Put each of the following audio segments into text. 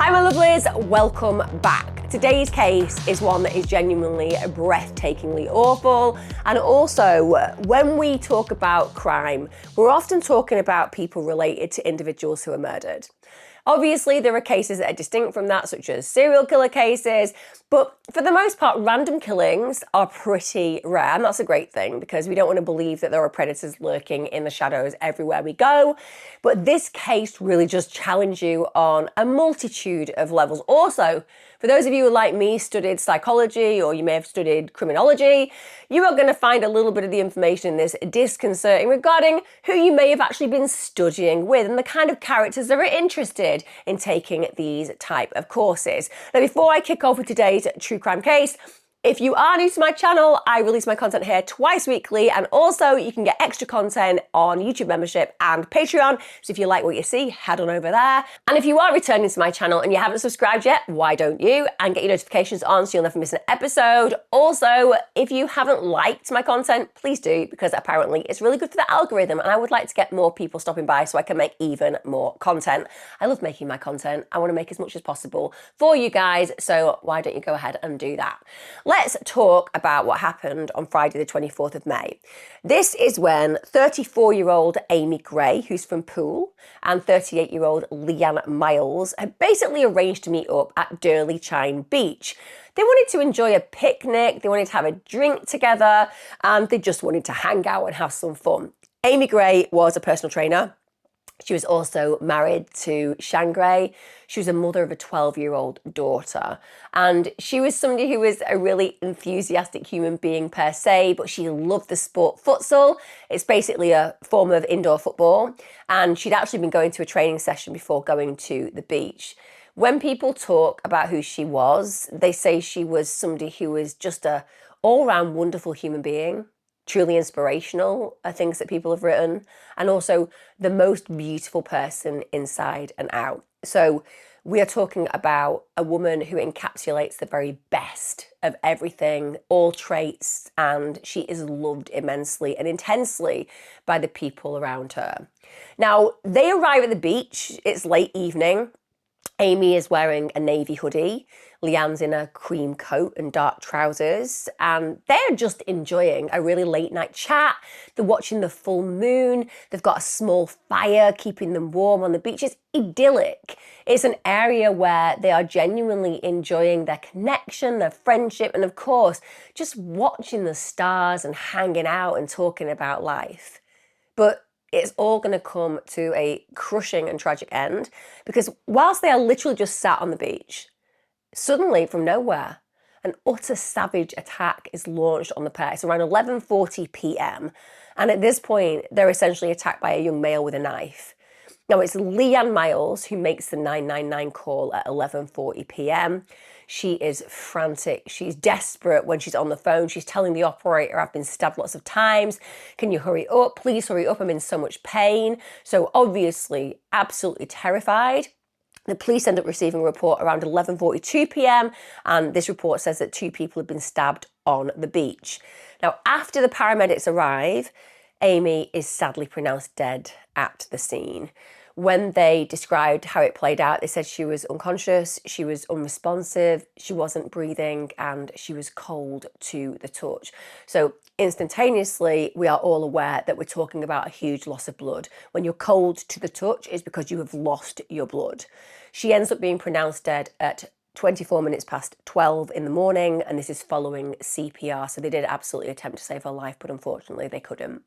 Hi my lovelies, welcome back. Today's case is one that is genuinely breathtakingly awful, and also when we talk about crime, we're often talking about people related to individuals who are murdered. Obviously, there are cases that are distinct from that, such as serial killer cases, but for the most part, random killings are pretty rare, and that's a great thing because we don't want to believe that there are predators lurking in the shadows everywhere we go. But this case really just challenged you on a multitude of levels. Also, for those of you who, like me, studied psychology or you may have studied criminology, you are going to find a little bit of the information in this disconcerting regarding who you may have actually been studying with and the kind of characters that are interested in taking these type of courses. Now, before I kick off with today's true crime case, if you are new to my channel, I release my content here twice weekly, and also you can get extra content on YouTube membership and Patreon. So if you like what you see, head on over there. And if you are returning to my channel and you haven't subscribed yet, why don't you? And get your notifications on so you'll never miss an episode. Also, if you haven't liked my content, please do, because apparently it's really good for the algorithm and I would like to get more people stopping by so I can make even more content. I love making my content. I want to make as much as possible for you guys, so why don't you go ahead and do that? Let's talk about what happened on Friday the 24th of May. This is when 34-year-old Amie Gray, who's from Poole, and 38-year-old Leanne Miles had basically arranged to meet up at Durley, Chine beach. They wanted to enjoy a picnic, they wanted to have a drink together, and they just wanted to hang out and have some fun. Amie Gray was a personal trainer. She was also married to Chine Gray. She was a mother of a 12-year-old daughter. And she was somebody who was a really enthusiastic human being per se, but she loved the sport futsal. It's basically a form of indoor football. And she'd actually been going to a training session before going to the beach. When people talk about who she was, they say she was somebody who was just a all-round wonderful human being. Truly inspirational are things that people have written, and also the most beautiful person inside and out. So we are talking about a woman who encapsulates the very best of everything, all traits, and she is loved immensely and intensely by the people around her. Now, they arrive at the beach, it's late evening. Amie is wearing a navy hoodie, Leanne's in a cream coat and dark trousers, and they're just enjoying a really late night chat. They're watching the full moon, they've got a small fire keeping them warm on the beach. It's idyllic. It's an area where they are genuinely enjoying their connection, their friendship, and of course, just watching the stars and hanging out and talking about life. But it's all going to come to a crushing and tragic end because whilst they are literally just sat on the beach, suddenly from nowhere, an utter savage attack is launched on the pair. It's around 11:40 p.m. And at this point, they're essentially attacked by a young male with a knife. Now, it's Leanne Miles who makes the 999 call at 11:40 p.m. She is frantic. She's desperate when she's on the phone. She's telling the operator, I've been stabbed lots of times. Can you hurry up? Please hurry up. I'm in so much pain. So obviously, absolutely terrified. The police end up receiving a report around 11:42 p.m. and this report says that 2 people have been stabbed on the beach. Now, after the paramedics arrive, Amie is sadly pronounced dead at the scene. When they described how it played out, they said she was unconscious, she was unresponsive, she wasn't breathing, and she was cold to the touch. So instantaneously, we are all aware that we're talking about a huge loss of blood. When you're cold to the touch, it's because you have lost your blood. She ends up being pronounced dead at 24 minutes past 12 in the morning, and this is following CPR. So they did absolutely attempt to save her life, but unfortunately they couldn't.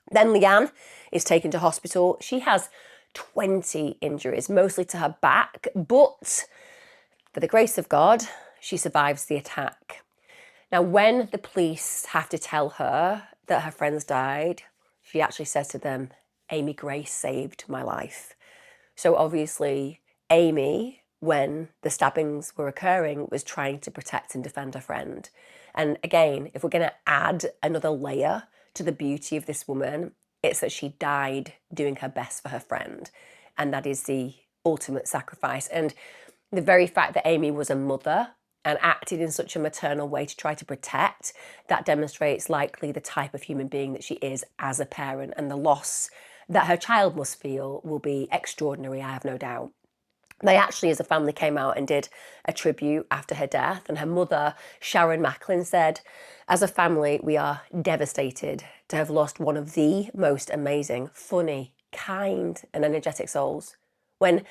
Then Leanne is taken to hospital. She has 20 injuries, mostly to her back, but for the grace of God, she survives the attack. Now, when the police have to tell her that her friends died, she actually says to them, Amie Gray saved my life. So obviously, Amie, when the stabbings were occurring, was trying to protect and defend her friend. And again, if we're going to add another layer to the beauty of this woman, it's that she died doing her best for her friend. And that is the ultimate sacrifice. And the very fact that Amie was a mother and acted in such a maternal way to try to protect, that demonstrates likely the type of human being that she is as a parent, and the loss that her child must feel will be extraordinary, I have no doubt. They actually, as a family, came out and did a tribute after her death. And her mother, Sharon Macklin, said, as a family, we are devastated to have lost one of the most amazing, funny, kind, and energetic souls. When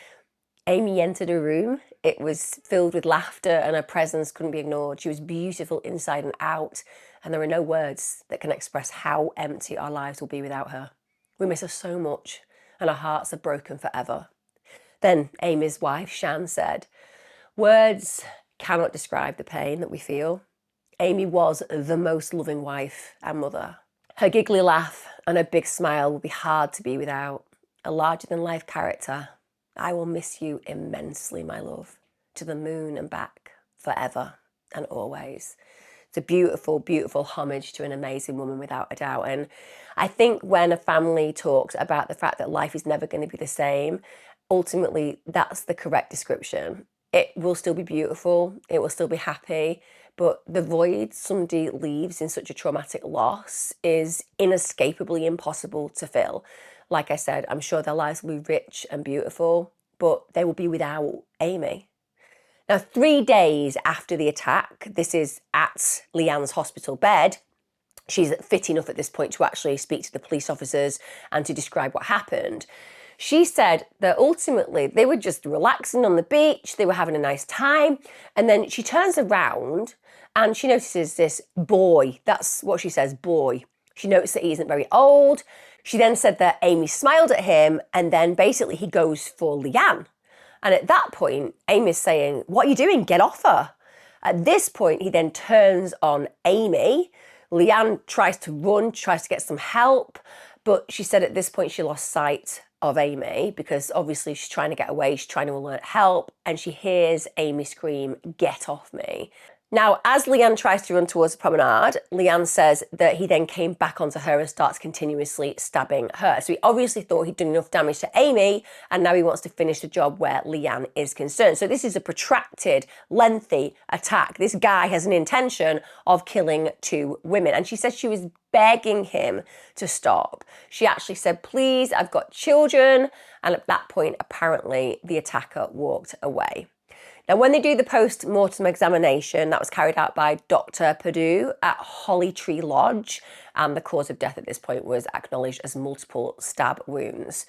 Amie entered a room, it was filled with laughter and her presence couldn't be ignored. She was beautiful inside and out, and there are no words that can express how empty our lives will be without her. We miss her so much, and our hearts are broken forever. Then Amy's wife, Shan, said, words cannot describe the pain that we feel. Amie was the most loving wife and mother. Her giggly laugh and her big smile will be hard to be without. A larger-than-life character. I will miss you immensely, my love, to the moon and back, forever and always. It's a beautiful, beautiful homage to an amazing woman, without a doubt. And I think when a family talks about the fact that life is never going to be the same, ultimately that's the correct description. It will still be beautiful, it will still be happy, but the void somebody leaves in such a traumatic loss is inescapably impossible to fill. Like I said, I'm sure their lives will be rich and beautiful, but they will be without Amie. Now, 3 days after the attack, this is at Leanne's hospital bed, she's fit enough at this point to actually speak to the police officers and to describe what happened. She said that ultimately they were just relaxing on the beach, they were having a nice time, and then she turns around and she notices this boy. That's what she says, boy. She noticed that he isn't very old. She then said that Amie smiled at him, and then basically he goes for Leanne. And at that point, Amie's saying, what are you doing? Get off her. At this point, he then turns on Amie. Leanne tries to run, tries to get some help, but she said at this point she lost sight of Amie because obviously she's trying to get away, she's trying to alert help, and she hears Amie scream, get off me. Now, as Leanne tries to run towards the promenade, Leanne says that he then came back onto her and starts continuously stabbing her. So he obviously thought he'd done enough damage to Amie, and now he wants to finish the job where Leanne is concerned. So this is a protracted, lengthy attack. This guy has an intention of killing 2 women. And she says she was begging him to stop. She actually said, please, I've got children. And at that point, apparently, the attacker walked away. Now, when they do the post-mortem examination, that was carried out by Dr. Perdue at Holly Tree Lodge, and the cause of death at this point was acknowledged as multiple stab wounds.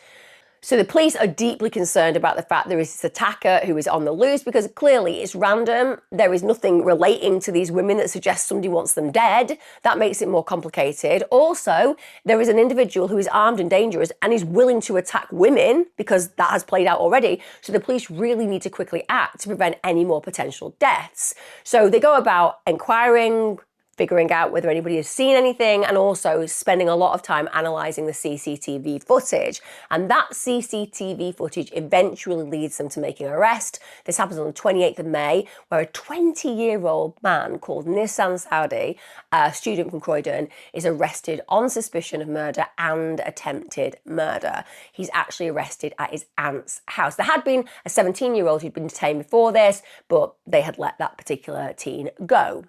So the police are deeply concerned about the fact there is this attacker who is on the loose because clearly it's random. There is nothing relating to these women that suggests somebody wants them dead. That makes it more complicated. Also, there is an individual who is armed and dangerous and is willing to attack women because that has played out already. So the police really need to quickly act to prevent any more potential deaths. So they go about inquiring, figuring out whether anybody has seen anything, and also spending a lot of time analysing the CCTV footage. And that CCTV footage eventually leads them to making an arrest. This happens on the 28th of May, where a 20-year-old man called Nasen Saadi, a student from Croydon, is arrested on suspicion of murder and attempted murder. He's actually arrested at his aunt's house. There had been a 17-year-old who'd been detained before this, but they had let that particular teen go.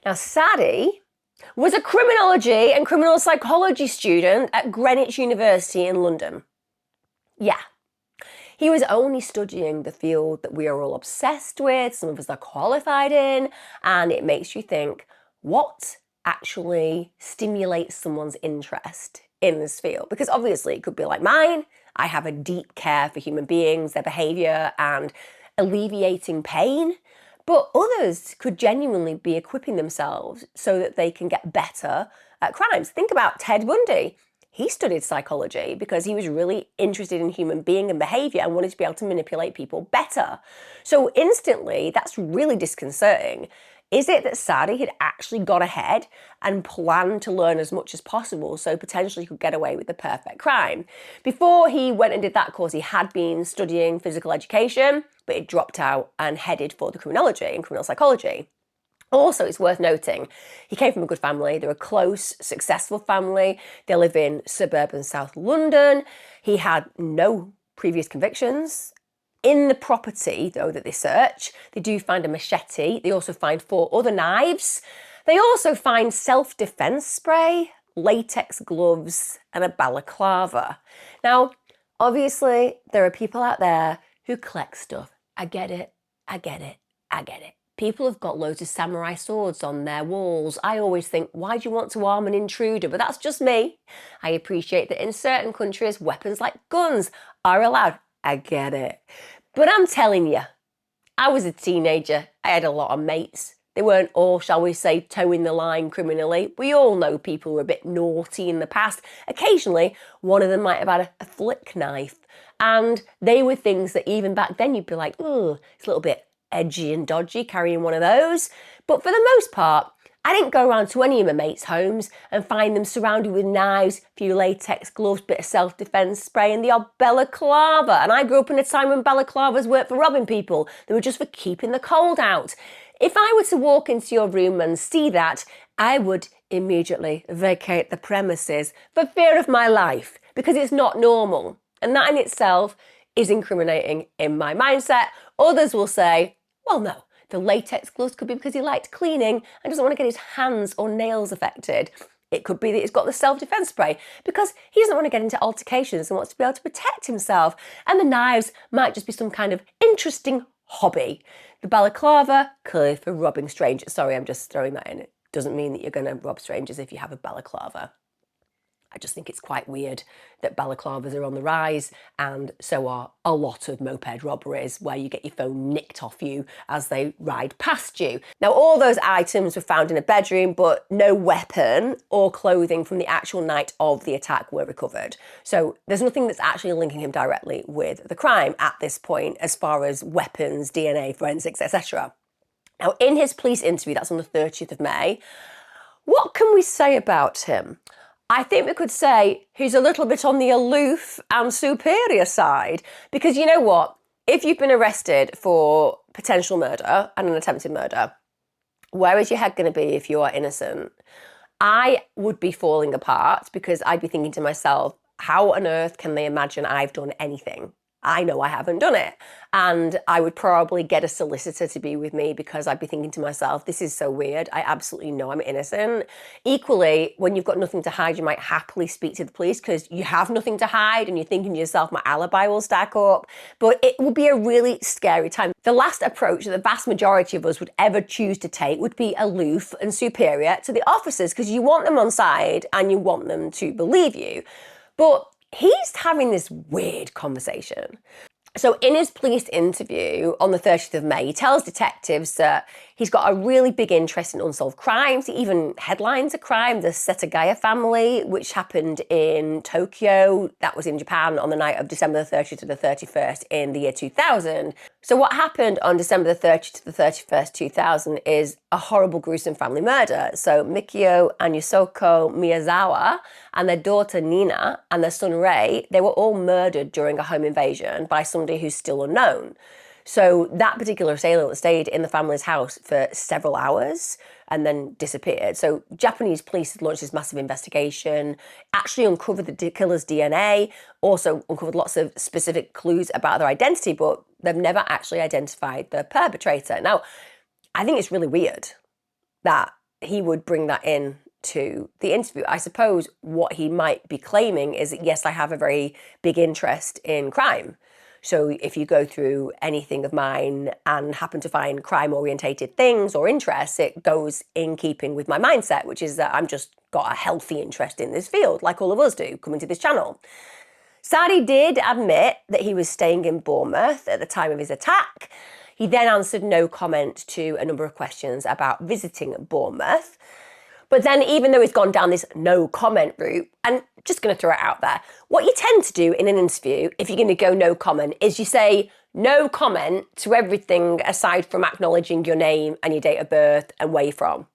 Now, Saadi was a criminology and criminal psychology student at Greenwich University in London. Yeah, he was only studying the field that we are all obsessed with, some of us are qualified in, and it makes you think, what actually stimulates someone's interest in this field? Because obviously it could be like mine. I have a deep care for human beings, their behaviour, and alleviating pain. But others could genuinely be equipping themselves so that they can get better at crimes. Think about Ted Bundy. He studied psychology because he was really interested in human being and behaviour and wanted to be able to manipulate people better. So instantly, that's really disconcerting. Is it that Saadi had actually gone ahead and planned to learn as much as possible so potentially he could get away with the perfect crime? Before he went and did that course, he had been studying physical education, but it dropped out and headed for the criminology and criminal psychology. Also, it's worth noting, he came from a good family. They're a close, successful family. They live in suburban South London. He had no previous convictions. In the property, though, that they search, they do find a machete. They also find 4 other knives. They also find self-defense spray, latex gloves, and a balaclava. Now, obviously, there are people out there who collects stuff. I get it, I get it, I get it. People have got loads of samurai swords on their walls. I always think, why do you want to arm an intruder? But that's just me. I appreciate that in certain countries, weapons like guns are allowed. I get it. But I'm telling you, I was a teenager. I had a lot of mates. They weren't all, shall we say, towing the line criminally. We all know people were a bit naughty in the past. Occasionally, one of them might have had a flick knife. And they were things that even back then you'd be like, oh, it's a little bit edgy and dodgy carrying one of those. But for the most part, I didn't go around to any of my mates' homes and find them surrounded with knives, a few latex gloves, bit of self-defense spray and the odd balaclava. And I grew up in a time when balaclavas weren't for robbing people. They were just for keeping the cold out. If I were to walk into your room and see that, I would immediately vacate the premises for fear of my life, because it's not normal. And that in itself is incriminating in my mindset. Others will say, well, no, the latex gloves could be because he liked cleaning and doesn't want to get his hands or nails affected. It could be that he's got the self-defense spray because he doesn't want to get into altercations and wants to be able to protect himself. And the knives might just be some kind of interesting hobby. The balaclava, clearly for robbing strangers. Sorry, I'm just throwing that in. It doesn't mean that you're going to rob strangers if you have a balaclava. I just think it's quite weird that balaclavas are on the rise, and so are a lot of moped robberies where you get your phone nicked off you as they ride past you. Now, all those items were found in a bedroom, but no weapon or clothing from the actual night of the attack were recovered. So there's nothing that's actually linking him directly with the crime at this point as far as weapons, DNA, forensics, etc. Now, in his police interview, that's on the 30th of May, what can we say about him? I think we could say he's a little bit on the aloof and superior side, because you know what? If you've been arrested for potential murder and an attempted murder, where is your head going to be if you are innocent? I would be falling apart because I'd be thinking to myself, how on earth can they imagine I've done anything? I know I haven't done it. And I would probably get a solicitor to be with me because I'd be thinking to myself, this is so weird. I absolutely know I'm innocent. Equally, when you've got nothing to hide, you might happily speak to the police because you have nothing to hide and you're thinking to yourself, my alibi will stack up. But it would be a really scary time. The last approach that the vast majority of us would ever choose to take would be aloof and superior to the officers because you want them on side and you want them to believe you. But he's having this weird conversation. So in his police interview on the 30th of May, he tells detectives that he's got a really big interest in unsolved crimes. He even headlines a crime, the Setagaya family, which happened in Tokyo. That was in Japan on the night of December the 30th to the 31st in the year 2000. So what happened on December the 30th to the 31st, 2000 is a horrible, gruesome family murder. So Mikio and Yusoko Miyazawa and their daughter Nina and their son Ray, they were all murdered during a home invasion by somebody who's still unknown. So that particular assailant stayed in the family's house for several hours and then disappeared. So Japanese police had launched this massive investigation, actually uncovered the killer's DNA, also uncovered lots of specific clues about their identity, but they've never actually identified the perpetrator. Now, I think it's really weird that he would bring that in to the interview. I suppose what he might be claiming is that, yes, I have a very big interest in crime. So if you go through anything of mine and happen to find crime-orientated things or interests, it goes in keeping with my mindset, which is that I'm just got a healthy interest in this field, like all of us do, coming to this channel. Saadi did admit that he was staying in Bournemouth at the time of his attack. He then answered no comment to a number of questions about visiting Bournemouth. But then even though he's gone down this no comment route, and just going to throw it out there, what you tend to do in an interview, if you're going to go no comment, is you say no comment to everything aside from acknowledging your name and your date of birth and where you're from.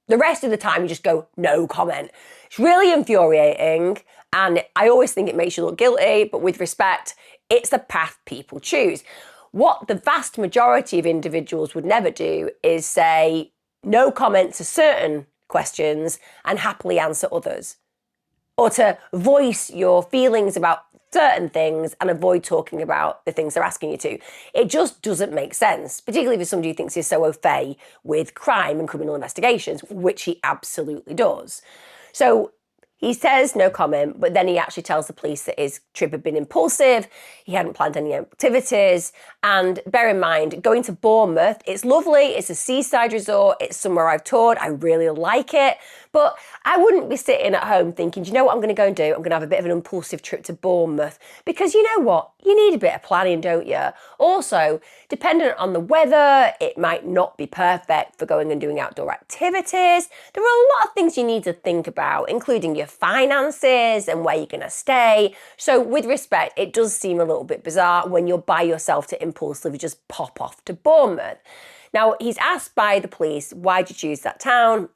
The rest of the time you just go no comment. It's really infuriating, and I always think it makes you look guilty, but with respect, it's the path people choose. What the vast majority of individuals would never do is say no comment to certain questions and happily answer others, or to voice your feelings about certain things and avoid talking about the things they're asking you to. It just doesn't make sense, particularly if you're somebody who thinks he's so au fait with crime and criminal investigations, which he absolutely does. So He says no comment, but then he actually tells the police that his trip had been impulsive, he hadn't planned any activities, and bear in mind, going to Bournemouth, it's lovely, it's a seaside resort, it's somewhere I've toured, I really like it, but I wouldn't be sitting at home thinking, do you know what I'm going to go and do? I'm going to have a bit of an impulsive trip to Bournemouth, because you know what? You need a bit of planning, don't you? Also, dependent on the weather, it might not be perfect for going and doing outdoor activities. There are a lot of things you need to think about, including your finances and where you're going to stay. So with respect, it does seem a little bit bizarre when you're by yourself to impulsively just pop off to Bournemouth. Now, he's asked by the police, why'd you choose that town?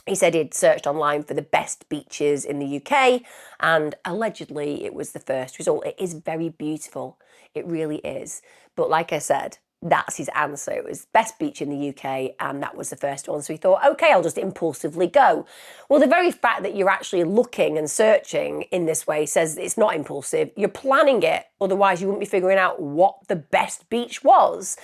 He said he'd searched online for the best beaches in the UK, and allegedly it was the first result. It is very beautiful. It really is. But like I said, that's his answer. It was best beach in the UK, and that was the first one. So he thought, okay, I'll just impulsively go. Well, the very fact that you're actually looking and searching in this way says it's not impulsive. You're planning it. Otherwise, you wouldn't be figuring out what the best beach was.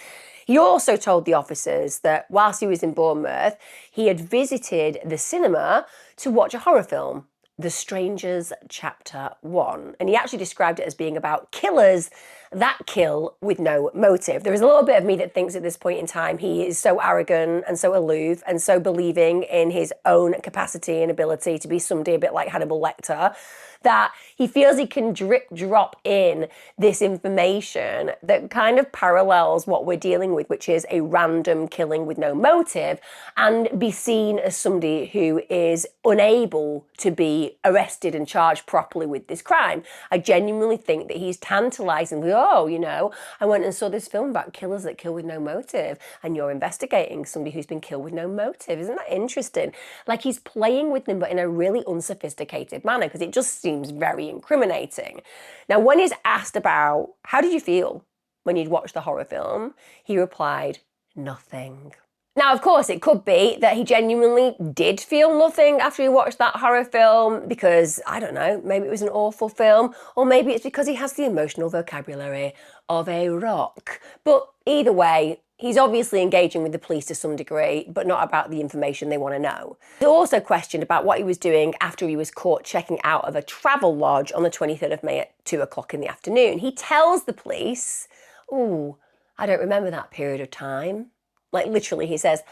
He also told the officers that whilst he was in Bournemouth, he had visited the cinema to watch a horror film, The Strangers Chapter 1. And he actually described it as being about killers that kill with no motive. There is a little bit of me that thinks at this point in time he is so arrogant and so aloof and so believing in his own capacity and ability to be somebody a bit like Hannibal Lecter that he feels he can drop in this information that kind of parallels what we're dealing with, which is a random killing with no motive, and be seen as somebody who is unable to be arrested and charged properly with this crime. I genuinely think that he's tantalising with, oh, you know, I went and saw this film about killers that kill with no motive, and you're investigating somebody who's been killed with no motive. Isn't that interesting? Like, he's playing with them, but in a really unsophisticated manner, because it just seems very incriminating. Now, when he's asked about how did you feel when you'd watched the horror film, he replied, nothing. Now, of course, it could be that he genuinely did feel nothing after he watched that horror film because, I don't know, maybe it was an awful film, or maybe it's because he has the emotional vocabulary of a rock. But either way, he's obviously engaging with the police to some degree, but not about the information they want to know. He's also questioned about what he was doing after he was caught checking out of a travel lodge on the 23rd of May at 2 o'clock in the afternoon. He tells the police, oh, I don't remember that period of time. Like, literally, he says,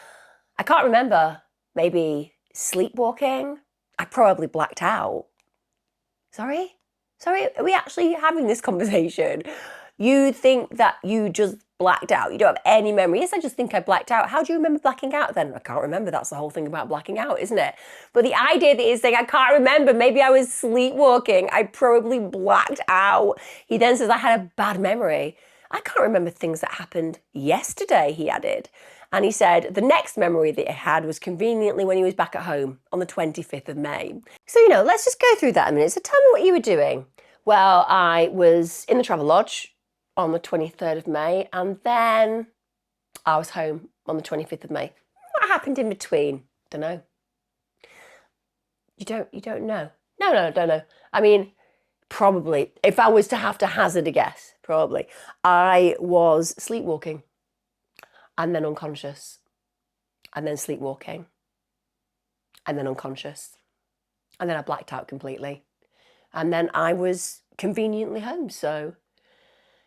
I can't remember. Maybe sleepwalking? I probably blacked out. Sorry? Are we actually having this conversation? You think that you just blacked out. You don't have any memory. Yes, I just think I blacked out. How do you remember blacking out then? I can't remember. That's the whole thing about blacking out, isn't it? But the idea that he's saying, I can't remember. Maybe I was sleepwalking. I probably blacked out. He then says, I had a bad memory. I can't remember things that happened yesterday, he added. And he said the next memory that he had was conveniently when he was back at home on the 25th of May. So, you know, let's just go through that a minute. So tell me what you were doing. Well, I was in the travel lodge on the 23rd of May, and then I was home on the 25th of May. What happened in between? Don't know. You don't know? No, don't know. I mean, probably, if I was to have to hazard a guess, probably, I was sleepwalking and then unconscious and then sleepwalking and then unconscious and then I blacked out completely and then I was conveniently home. So,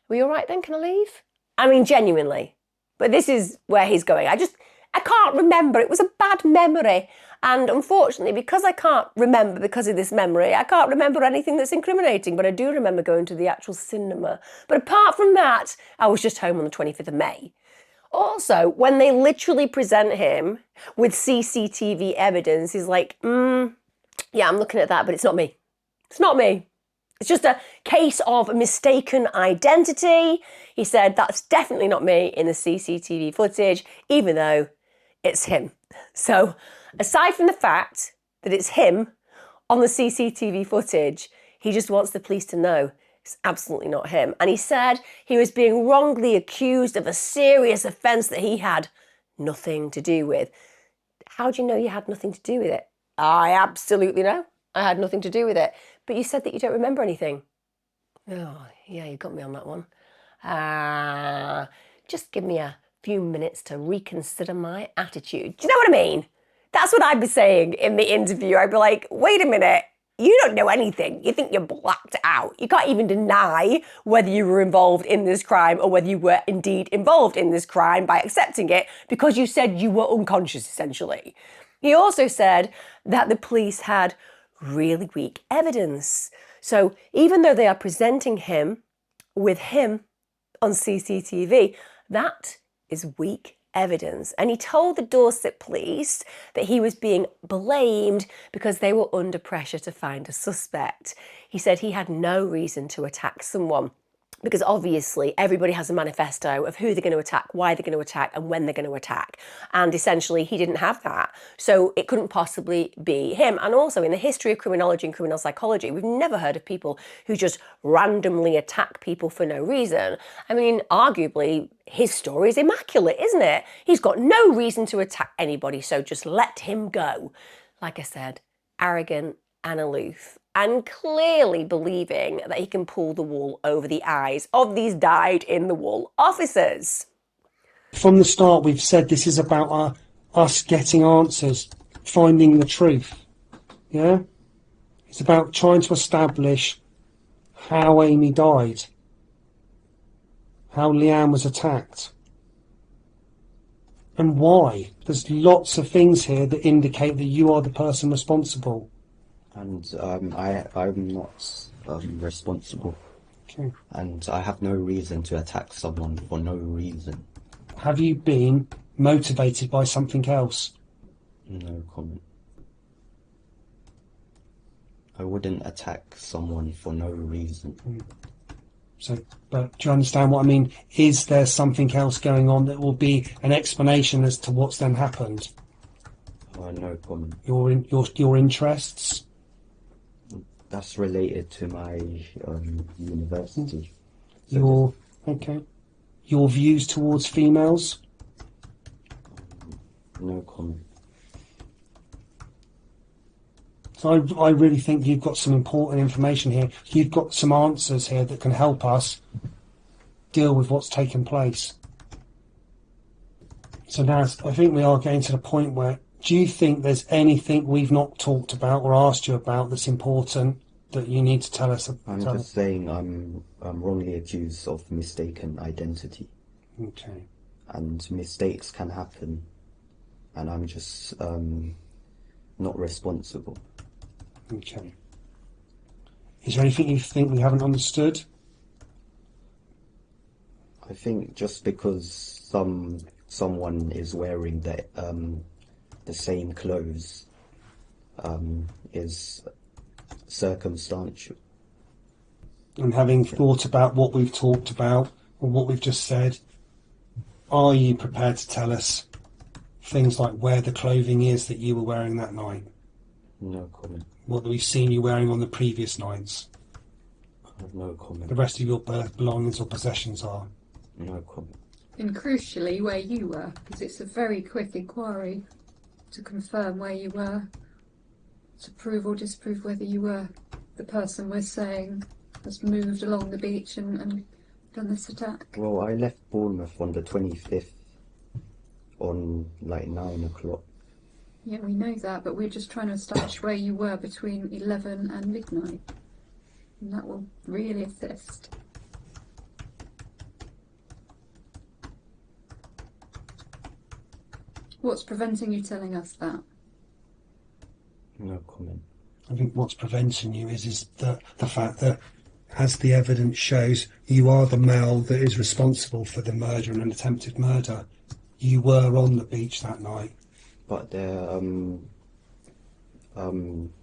were you all right then? Can I leave? I mean, genuinely. But this is where he's going. I can't remember. It was a bad memory. And unfortunately, because I can't remember because of this memory, I can't remember anything that's incriminating, but I do remember going to the actual cinema. But apart from that, I was just home on the 25th of May. Also, when they literally present him with CCTV evidence, he's like, yeah, I'm looking at that, but it's not me. It's not me. It's just a case of mistaken identity. He said, that's definitely not me in the CCTV footage, even though it's him. So, aside from the fact that it's him on the CCTV footage, he just wants the police to know it's absolutely not him. And he said he was being wrongly accused of a serious offence that he had nothing to do with. How do you know you had nothing to do with it? I absolutely know. I had nothing to do with it. But you said that you don't remember anything. Oh, yeah, you got me on that one. Just give me a few minutes to reconsider my attitude. Do you know what I mean? That's what I'd be saying in the interview. I'd be like, wait a minute. you don't know anything. You think you're blacked out. You can't even deny whether you were involved in this crime or whether you were indeed involved in this crime by accepting it because you said you were unconscious, essentially. He also said that the police had really weak evidence. So even though they are presenting him with him on CCTV, that is weak evidence. And he told the Dorset police that he was being blamed because they were under pressure to find a suspect. He said he had no reason to attack someone because obviously everybody has a manifesto of who they're going to attack, why they're going to attack, and when they're going to attack. And essentially he didn't have that. So it couldn't possibly be him. And also in the history of criminology and criminal psychology, we've never heard of people who just randomly attack people for no reason. I mean, arguably, his story is immaculate, isn't it? He's got no reason to attack anybody, so just let him go. Like I said, arrogant and aloof, and clearly believing that he can pull the wool over the eyes of these dyed-in-the-wool officers. From the start, we've said this is about us getting answers, finding the truth. Yeah? It's about trying to establish how Amie died, how Leanne was attacked, and why. There's lots of things here that indicate that you are the person responsible. And I'm not responsible. Okay. And I have no reason to attack someone for no reason. Have you been motivated by something else? No comment. I wouldn't attack someone for no reason. So, but do you understand what I mean? Is there something else going on that will be an explanation as to what's then happened? No comment. Your interests? That's related to my university. Your views towards females? No comment. So I really think you've got some important information here. You've got some answers here that can help us deal with what's taken place. So now I think we are getting to the point where, do you think there's anything we've not talked about or asked you about that's important that you need to tell us? I'm just saying I'm wrongly accused of mistaken identity. Okay. And mistakes can happen. And I'm just not responsible. Okay. Is there anything you think we haven't understood? I think just because someone is wearing the same clothes is circumstantial. And having thought about what we've talked about or what we've just said, are you prepared to tell us things like where the clothing is that you were wearing that night? No comment. What we've seen you wearing on the previous nights? I have no comment. The rest of your belongings or possessions are? No comment. And crucially, where you were, because it's a very quick inquiry to confirm where you were, to prove or disprove whether you were the person we're saying has moved along the beach and done this attack. Well, I left Bournemouth on the 25th on like 9 o'clock. Yeah, we know that, but we're just trying to establish where you were between 11 and midnight. And that will really assist. What's preventing you telling us that? No comment. I think what's preventing you is the fact that, as the evidence shows, you are the male that is responsible for the murder and an attempted murder. You were on the beach that night. But their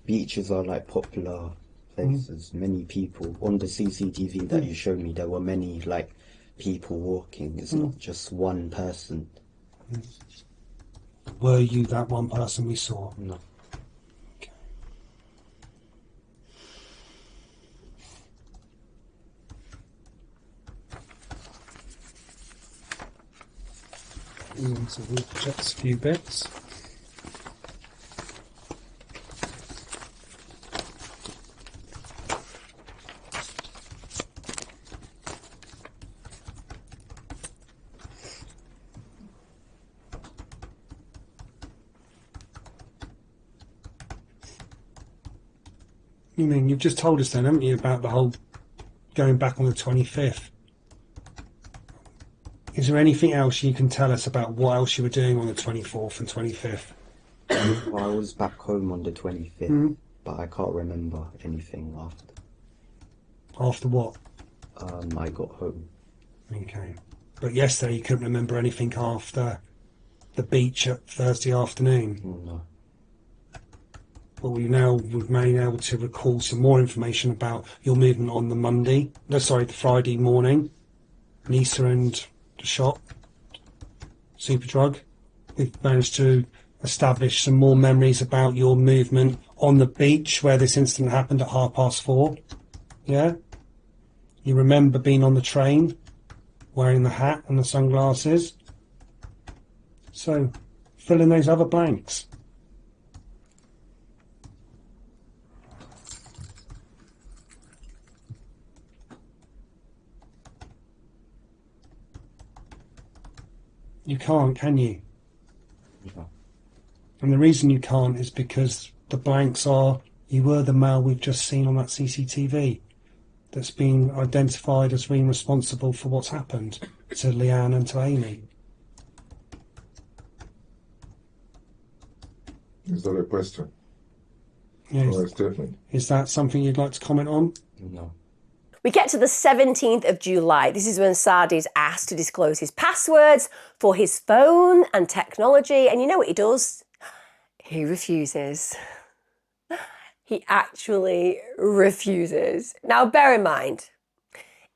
beaches are like popular places. Many people on the CCTV that you showed me. There were many like people walking. It's not just one person. Were you that one person we saw? No. Okay. So we'll just a few bits. You mean, you've just told us then, haven't you, about the whole going back on the 25th? Is there anything else you can tell us about what else you were doing on the 24th and 25th? Well, I was back home on the 25th, but I can't remember anything after. After what? I got home. Okay. But yesterday you couldn't remember anything after the beach at Thursday afternoon? No. Well, we've been able to recall some more information about your movement on the Friday morning. Nisa and the shop, Superdrug. We've managed to establish some more memories about your movement on the beach where this incident happened at 4:30. Yeah? You remember being on the train, wearing the hat and the sunglasses. So, fill in those other blanks. You can't, can you? No. And the reason you can't is because the blanks are, you were the male we've just seen on that CCTV that's been identified as being responsible for what's happened to Leanne and to Amie. Is that a question? Yes. Oh, it's definitely. Is that something you'd like to comment on? No. We get to the 17th of July. This is when Saadi's asked to disclose his passwords for his phone and technology. And you know what he does? He refuses. He actually refuses. Now, bear in mind,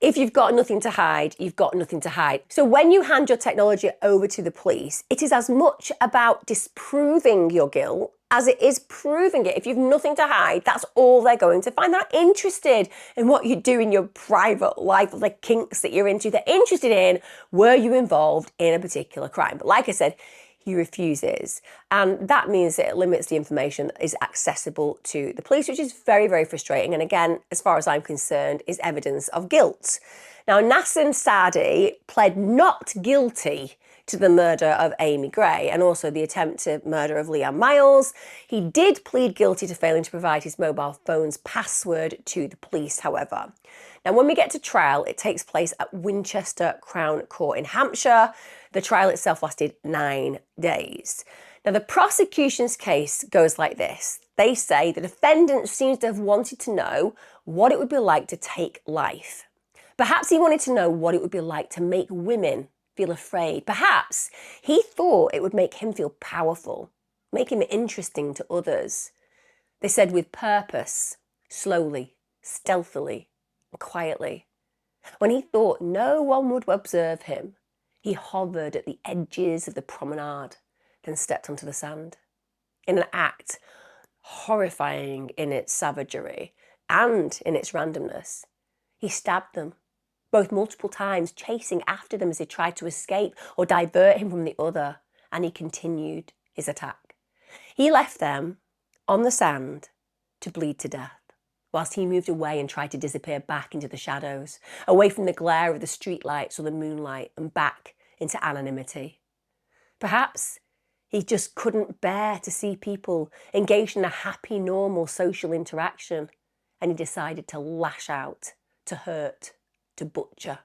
if you've got nothing to hide, you've got nothing to hide. So when you hand your technology over to the police, it is as much about disproving your guilt as it is proving it. If you've nothing to hide, that's all they're going to find. They're not interested in what you do in your private life or the kinks that you're into. They're interested in, were you involved in a particular crime? But like I said, he refuses. And that means that it limits the information that is accessible to the police, which is very, very frustrating. And again, as far as I'm concerned, is evidence of guilt. Now, Nasen Saadi pled not guilty to the murder of Amie Gray and also the attempted murder of Leanne Miles. He did plead guilty to failing to provide his mobile phone's password to the police, however. Now, when we get to trial, it takes place at Winchester Crown Court in Hampshire. The trial itself lasted 9 days. Now, the prosecution's case goes like this. They say the defendant seems to have wanted to know what it would be like to take life. Perhaps he wanted to know what it would be like to make women feel afraid. Perhaps he thought it would make him feel powerful, make him interesting to others. They said with purpose, slowly, stealthily, and quietly. When he thought no one would observe him, he hovered at the edges of the promenade, then stepped onto the sand. In an act horrifying in its savagery and in its randomness, he stabbed them, both multiple times, chasing after them as he tried to escape or divert him from the other, and he continued his attack. He left them on the sand to bleed to death, whilst he moved away and tried to disappear back into the shadows, away from the glare of the streetlights or the moonlight, and back into anonymity. Perhaps he just couldn't bear to see people engaged in a happy, normal social interaction, and he decided to lash out, to hurt, to butcher.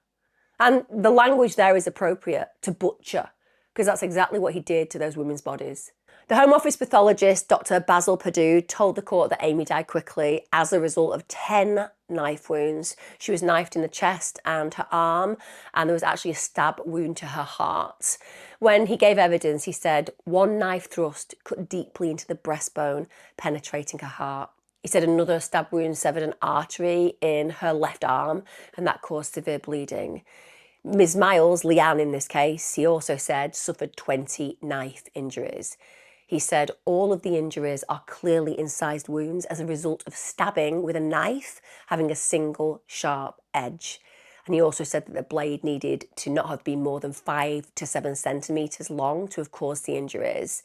And the language there is appropriate, to butcher, because that's exactly what he did to those women's bodies. The Home Office pathologist, Dr. Basil Perdue, told the court that Amie died quickly as a result of 10 knife wounds. She was knifed in the chest and her arm, and there was actually a stab wound to her heart. When he gave evidence, he said one knife thrust cut deeply into the breastbone, penetrating her heart. He said another stab wound severed an artery in her left arm, and that caused severe bleeding. Ms. Miles, Leanne in this case, he also said suffered 20 knife injuries. He said all of the injuries are clearly incised wounds as a result of stabbing with a knife having a single sharp edge. And he also said that the blade needed to not have been more than 5 to 7 centimetres long to have caused the injuries.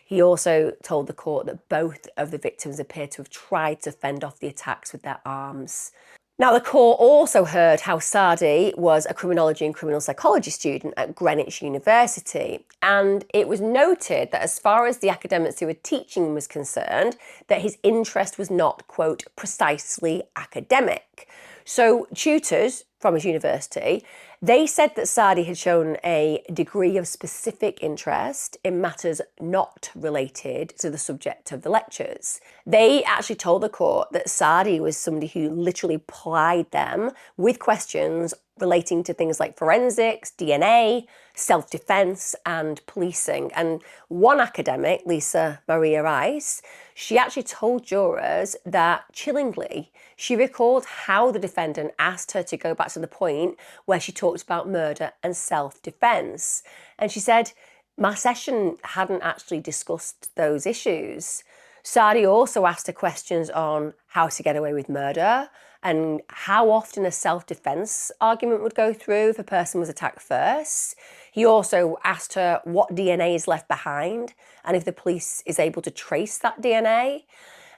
He also told the court that both of the victims appeared to have tried to fend off the attacks with their arms. Now, the court also heard how Saadi was a criminology and criminal psychology student at Greenwich University, and it was noted that as far as the academics who were teaching was concerned, that his interest was not, quote, precisely academic. So tutors from his university, they said that Saadi had shown a degree of specific interest in matters not related to the subject of the lectures. They actually told the court that Saadi was somebody who literally plied them with questions relating to things like forensics, DNA, self-defense, and policing. And one academic, Lisa Maria Rice, she actually told jurors that, chillingly, she recalled how the defendant asked her to go back to the point where she talked about murder and self-defense. And she said, my session hadn't actually discussed those issues. Saadi also asked her questions on how to get away with murder and how often a self-defense argument would go through if a person was attacked first. He also asked her what DNA is left behind and if the police is able to trace that DNA.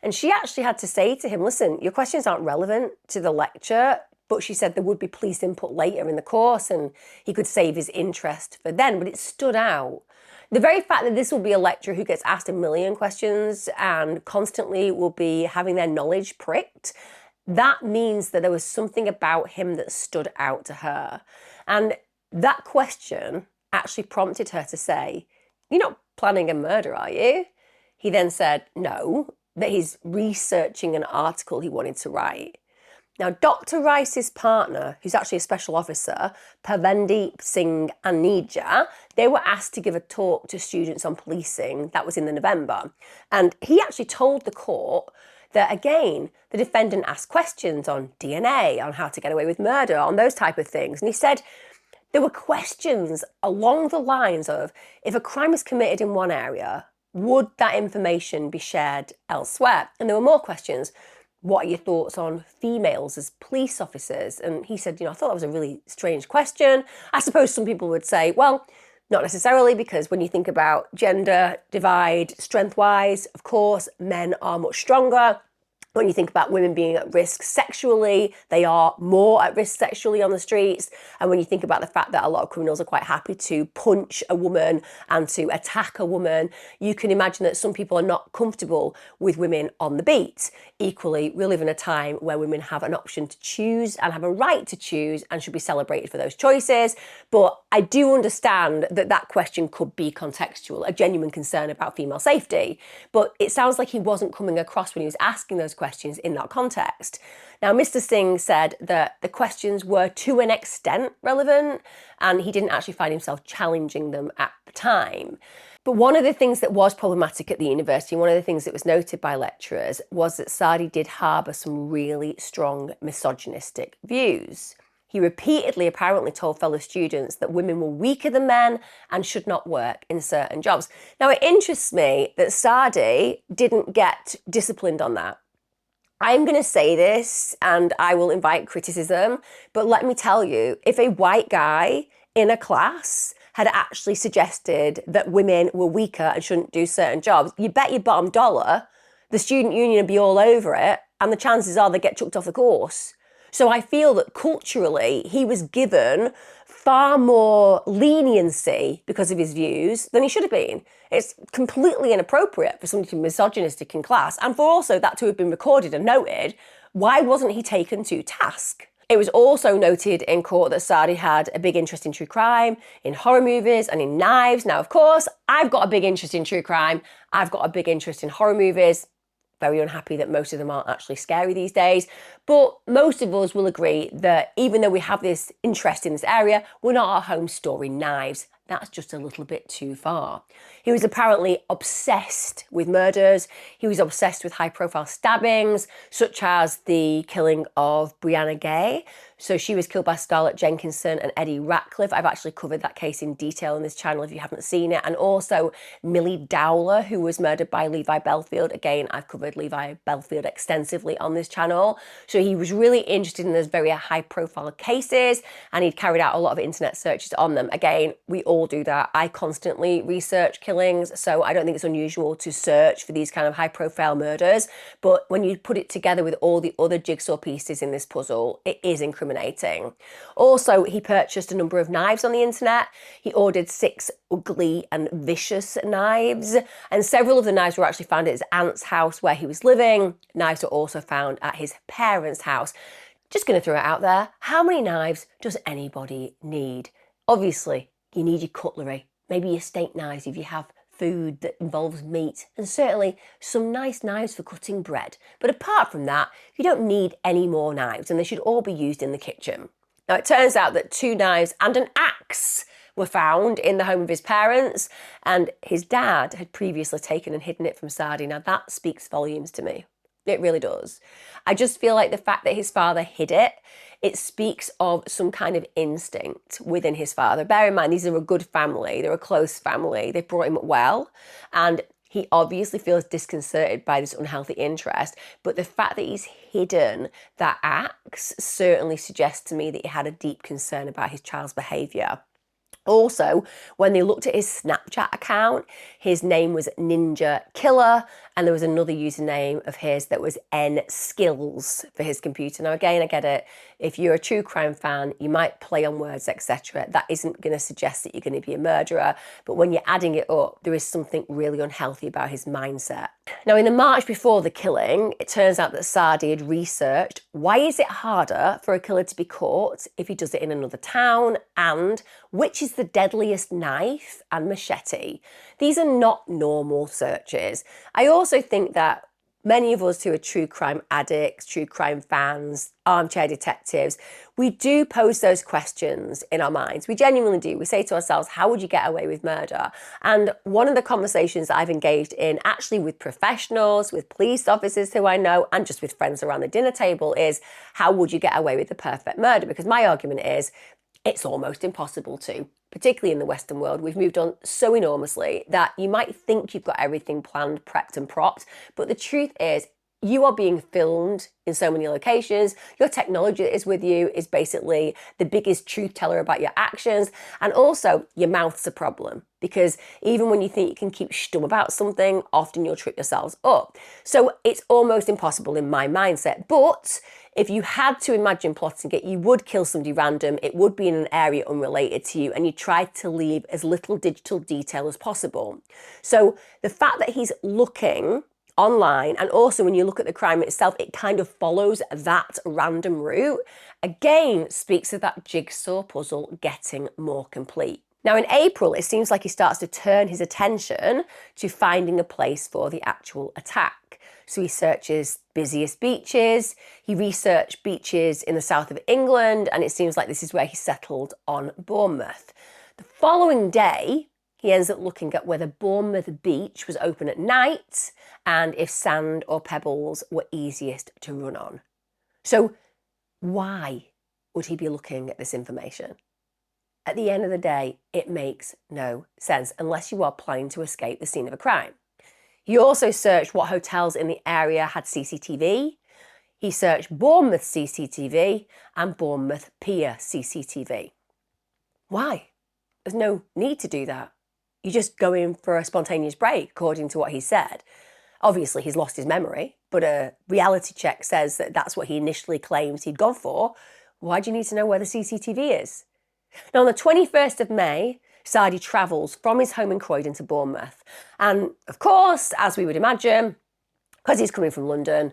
And she actually had to say to him, listen, your questions aren't relevant to the lecture, but she said there would be police input later in the course and he could save his interest for then, but it stood out. The very fact that this will be a lecturer who gets asked a million questions and constantly will be having their knowledge pricked, that means that there was something about him that stood out to her. And that question actually prompted her to say, you're not planning a murder, are you? He then said, no, that he's researching an article he wanted to write. Now, Dr. Rice's partner, who's actually a special officer, Pavandeep Singh Anija, they were asked to give a talk to students on policing. That was in the November. And he actually told the court that, again, the defendant asked questions on DNA, on how to get away with murder, on those type of things. And he said there were questions along the lines of, if a crime is committed in one area, would that information be shared elsewhere? And there were more questions. What are your thoughts on females as police officers? And he said, I thought that was a really strange question. I suppose some people would say, well, not necessarily, because when you think about gender divide, strength-wise, of course, men are much stronger. When you think about women being at risk sexually, they are more at risk sexually on the streets. And when you think about the fact that a lot of criminals are quite happy to punch a woman and to attack a woman, you can imagine that some people are not comfortable with women on the beat. Equally, we live in a time where women have an option to choose and have a right to choose and should be celebrated for those choices. But I do understand that that question could be contextual, a genuine concern about female safety. But it sounds like he wasn't coming across when he was asking those questions in that context. Now, Mr. Singh said that the questions were to an extent relevant and he didn't actually find himself challenging them at the time. But one of the things that was problematic at the university, one of the things that was noted by lecturers, was that Saadi did harbour some really strong misogynistic views. He repeatedly apparently told fellow students that women were weaker than men and should not work in certain jobs. Now, it interests me that Saadi didn't get disciplined on that. I'm going to say this and I will invite criticism, but let me tell you, if a white guy in a class had actually suggested that women were weaker and shouldn't do certain jobs, you bet your bottom dollar the student union would be all over it and the chances are they get chucked off the course. So I feel that culturally he was given far more leniency because of his views than he should have been. It's completely inappropriate for somebody to be misogynistic in class and for also that to have been recorded and noted. Why wasn't he taken to task? It was also noted in court that Saadi had a big interest in true crime, in horror movies and in knives. Now, of course, I've got a big interest in true crime. I've got a big interest in horror movies. Very unhappy that most of them aren't actually scary these days. But most of us will agree that even though we have this interest in this area, we're not at home storing knives. That's just a little bit too far. He was apparently obsessed with murders. He was obsessed with high-profile stabbings, such as the killing of Brianna Gay. So she was killed by Scarlett Jenkinson and Eddie Ratcliffe. I've actually covered that case in detail on this channel if you haven't seen it. And also Millie Dowler, who was murdered by Levi Belfield. Again, I've covered Levi Belfield extensively on this channel. So he was really interested in those very high profile cases, and he'd carried out a lot of internet searches on them. Again, we all do that. I constantly research killings, so I don't think it's unusual to search for these kind of high profile murders. But when you put it together with all the other jigsaw pieces in this puzzle, it is incriminating. Also, he purchased a number of knives on the internet. He ordered 6 ugly and vicious knives, and several of the knives were actually found at his aunt's house where he was living. Knives were also found at his parents' house. Just going to throw it out there. How many knives does anybody need? Obviously, you need your cutlery, maybe your steak knives if you have food that involves meat, and certainly some nice knives for cutting bread. But apart from that, you don't need any more knives, and they should all be used in the kitchen. Now, it turns out that 2 knives and an axe were found in the home of his parents, and his dad had previously taken and hidden it from Saadi. Now, that speaks volumes to me. It really does. I just feel like the fact that his father hid it, it speaks of some kind of instinct within his father. Bear in mind, these are a good family. They're a close family. They've brought him up well. And he obviously feels disconcerted by this unhealthy interest. But the fact that he's hidden that axe certainly suggests to me that he had a deep concern about his child's behaviour. Also, when they looked at his Snapchat account, his name was Ninja Killer, and there was another username of his that was N Skills for his computer. Now, again, I get it. If you're a true crime fan, you might play on words, etc. That isn't going to suggest that you're going to be a murderer. But when you're adding it up, there is something really unhealthy about his mindset. Now, in the March before the killing, it turns out that Saadi had researched why is it harder for a killer to be caught if he does it in another town, and which is the deadliest knife and machete. These are not normal searches. I also think that many of us who are true crime addicts, true crime fans, armchair detectives, we do pose those questions in our minds. We genuinely do. We say to ourselves, how would you get away with murder? And one of the conversations I've engaged in, actually with professionals, with police officers who I know, and just with friends around the dinner table, is how would you get away with the perfect murder? Because my argument is, it's almost impossible to. Particularly in the Western world, we've moved on so enormously that you might think you've got everything planned, prepped and propped, but the truth is you are being filmed in so many locations. Your technology that is with you is basically the biggest truth teller about your actions, and also your mouth's a problem, because even when you think you can keep stum about something, often you'll trip yourselves up. So it's almost impossible in my mindset, but if you had to imagine plotting it, you would kill somebody random, it would be in an area unrelated to you, and you try to leave as little digital detail as possible. So the fact that he's looking online, and also when you look at the crime itself, it kind of follows that random route, again speaks of that jigsaw puzzle getting more complete. Now in April, it seems like he starts to turn his attention to finding a place for the actual attack. So he searches busiest beaches, he researched beaches in the south of England, and it seems like this is where he settled on Bournemouth. The following day, he ends up looking at whether Bournemouth Beach was open at night and if sand or pebbles were easiest to run on. So why would he be looking at this information? At the end of the day, it makes no sense unless you are planning to escape the scene of a crime. He also searched what hotels in the area had CCTV. He searched Bournemouth CCTV and Bournemouth Pier CCTV. Why? There's no need to do that. You just go in for a spontaneous break, according to what he said. Obviously, he's lost his memory, but a reality check says that that's what he initially claims he'd gone for. Why do you need to know where the CCTV is? Now, on the 21st of May, Saadi travels from his home in Croydon to Bournemouth. And of course, as we would imagine, because he's coming from London,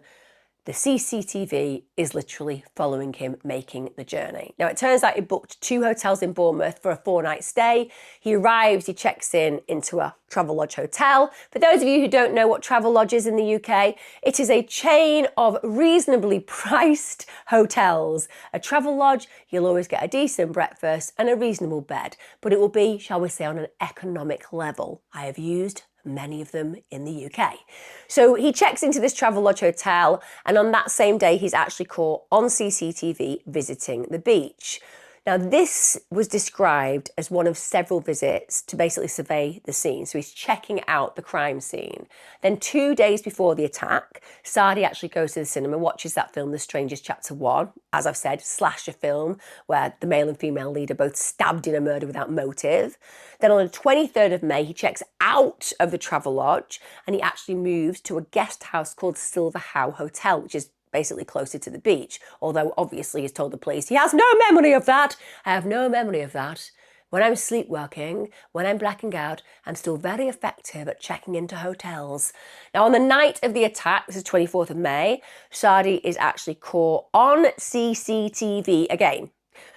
the CCTV is literally following him making the journey. Now, it turns out he booked 2 hotels in Bournemouth for a 4-night stay. He arrives, he checks in into a Travelodge hotel. For those of you who don't know what Travelodge is in the UK, it is a chain of reasonably priced hotels. A Travelodge, you'll always get a decent breakfast and a reasonable bed, but it will be, shall we say, on an economic level. I have used many of them in the UK. So he checks into this Travelodge hotel, and on that same day, he's actually caught on CCTV visiting the beach. Now, this was described as one of several visits to basically survey the scene. So he's checking out the crime scene. Then 2 days before the attack, Saadi actually goes to the cinema, watches that film, The Strangers Chapter 1, as I've said, slasher film, where the male and female lead are both stabbed in a murder without motive. Then on the 23rd of May, he checks out of the Travelodge and he actually moves to a guest house called Silver Howe Hotel, which is basically closer to the beach, although obviously he's told the police he has no memory of that. I have no memory of that. When I'm sleepwalking, when I'm blacking out, I'm still very effective at checking into hotels. Now, on the night of the attack, this is 24th of May, Saadi is actually caught on CCTV again.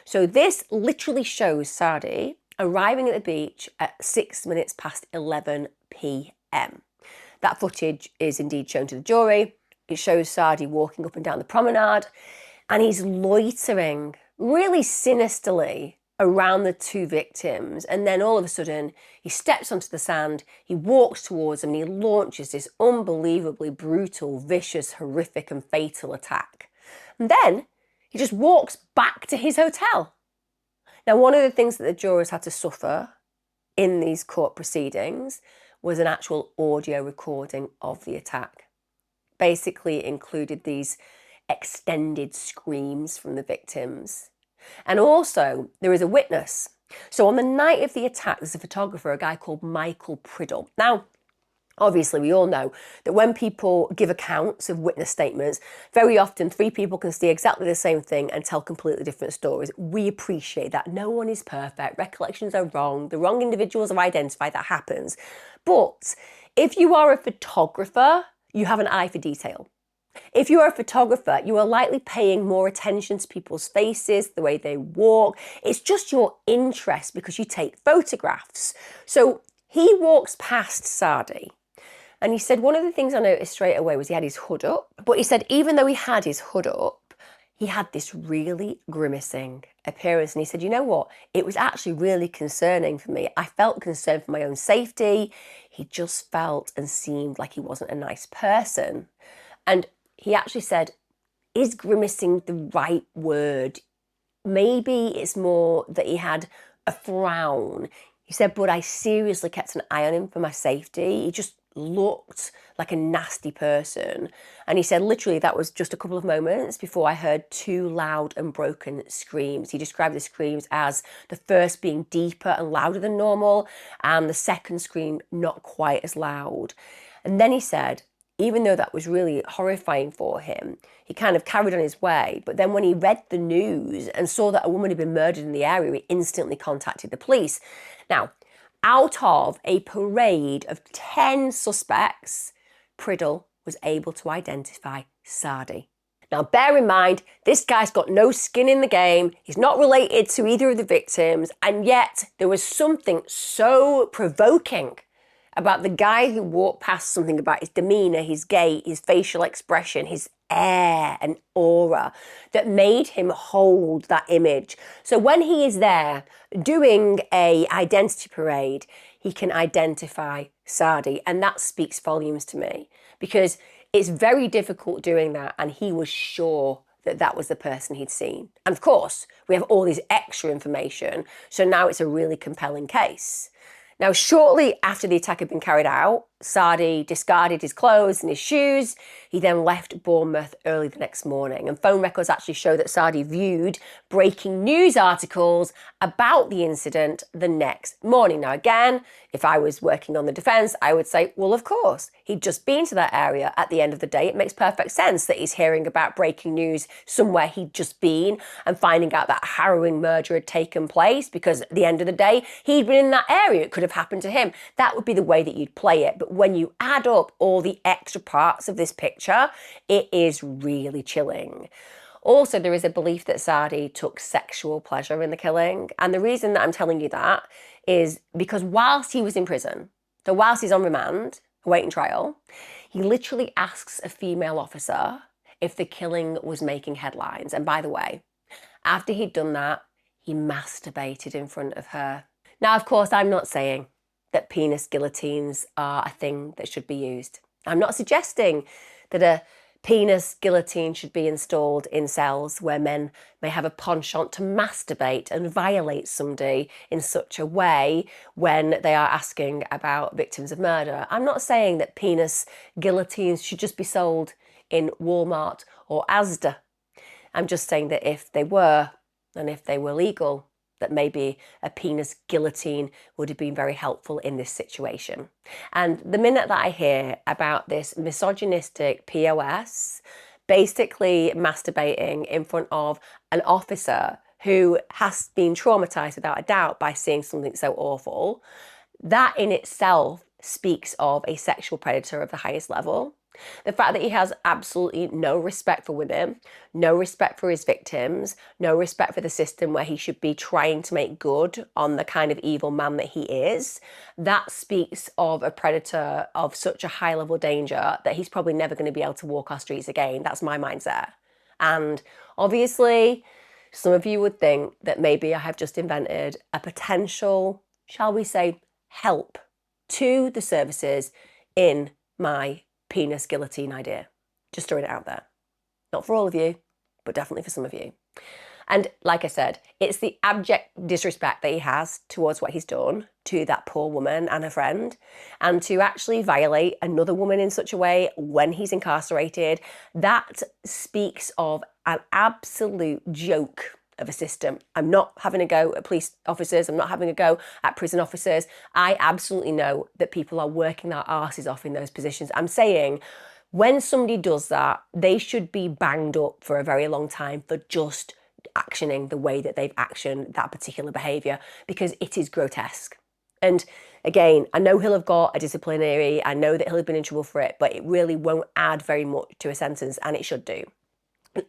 So this literally shows Saadi arriving at the beach at 6 minutes past 11 p.m. That footage is indeed shown to the jury. It shows Saadi walking up and down the promenade, and he's loitering really sinisterly around the two victims. And then all of a sudden, he steps onto the sand, he walks towards them, and he launches this unbelievably brutal, vicious, horrific, and fatal attack. And then he just walks back to his hotel. Now, one of the things that the jurors had to suffer in these court proceedings was an actual audio recording of the attack. Basically included these extended screams from the victims. And also, there is a witness. So on the night of the attack, there's a photographer, a guy called Michael Priddle. Now, obviously, we all know that when people give accounts of witness statements, very often 3 people can see exactly the same thing and tell completely different stories. We appreciate that. No one is perfect. Recollections are wrong. The wrong individuals are identified. That happens. But if you are a photographer, you have an eye for detail. If you are a photographer, you are likely paying more attention to people's faces, the way they walk. It's just your interest because you take photographs. So he walks past Saadi and he said, one of the things I noticed straight away was he had his hood up. But he said, even though he had his hood up, he had this really grimacing appearance. And he said, you know what? It was actually really concerning for me. I felt concerned for my own safety. He just felt and seemed like he wasn't a nice person. And he actually said, is grimacing the right word? Maybe it's more that he had a frown. He said, but I seriously kept an eye on him for my safety. He just looked like a nasty person. And he said, literally, that was just a couple of moments before I heard 2 loud and broken screams. He described the screams as the first being deeper and louder than normal, and the second scream not quite as loud. And then he said, even though that was really horrifying for him, he kind of carried on his way. But then when he read the news and saw that a woman had been murdered in the area, he instantly contacted the police. Now, out of a parade of 10 suspects, Priddle was able to identify Saadi. Now, bear in mind, this guy's got no skin in the game. He's not related to either of the victims. And yet there was something so provoking about the guy who walked past, something about his demeanour, his gait, his facial expression, his air and aura that made him hold that image. So when he is there doing a identity parade, he can identify Saadi, and that speaks volumes to me because it's very difficult doing that, and he was sure that that was the person he'd seen. And of course, we have all this extra information, so now it's a really compelling case. Now, shortly after the attack had been carried out, Saadi discarded his clothes and his shoes. He then left Bournemouth early the next morning. And phone records actually show that Saadi viewed breaking news articles about the incident the next morning. Now, again, if I was working on the defence, I would say, well, of course, he'd just been to that area at the end of the day. It makes perfect sense that he's hearing about breaking news somewhere he'd just been and finding out that a harrowing murder had taken place because at the end of the day, he'd been in that area. It could have happened to him. That would be the way that you'd play it. But when you add up all the extra parts of this picture, it is really chilling. Also, there is a belief that Saadi took sexual pleasure in the killing. And the reason that I'm telling you that is because whilst he was in prison, so whilst he's on remand, awaiting trial, he literally asks a female officer if the killing was making headlines. And by the way, after he'd done that, he masturbated in front of her. Now, of course, I'm not saying that penis guillotines are a thing that should be used. I'm not suggesting that a penis guillotine should be installed in cells where men may have a penchant to masturbate and violate somebody in such a way when they are asking about victims of murder. I'm not saying that penis guillotines should just be sold in Walmart or Asda. I'm just saying that if they were, and if they were legal, that maybe a penis guillotine would have been very helpful in this situation. And the minute that I hear about this misogynistic POS basically masturbating in front of an officer who has been traumatized without a doubt by seeing something so awful, that in itself speaks of a sexual predator of the highest level. The fact that he has absolutely no respect for women, no respect for his victims, no respect for the system where he should be trying to make good on the kind of evil man that he is, that speaks of a predator of such a high level danger that he's probably never going to be able to walk our streets again. That's my mindset. And obviously, some of you would think that maybe I have just invented a potential, shall we say, help to the services in my penis guillotine idea. Just throwing it out there. Not for all of you, but definitely for some of you. And like I said, it's the abject disrespect that he has towards what he's done to that poor woman and her friend, and to actually violate another woman in such a way when he's incarcerated. That speaks of an absolute joke of a system. I'm not having a go at police officers. I'm not having a go at prison officers. I absolutely know that people are working their arses off in those positions. I'm saying when somebody does that, they should be banged up for a very long time for just actioning the way that they've actioned that particular behaviour, because it is grotesque. And again, I know he'll have got a disciplinary, I know that he'll have been in trouble for it, but it really won't add very much to a sentence, and it should do.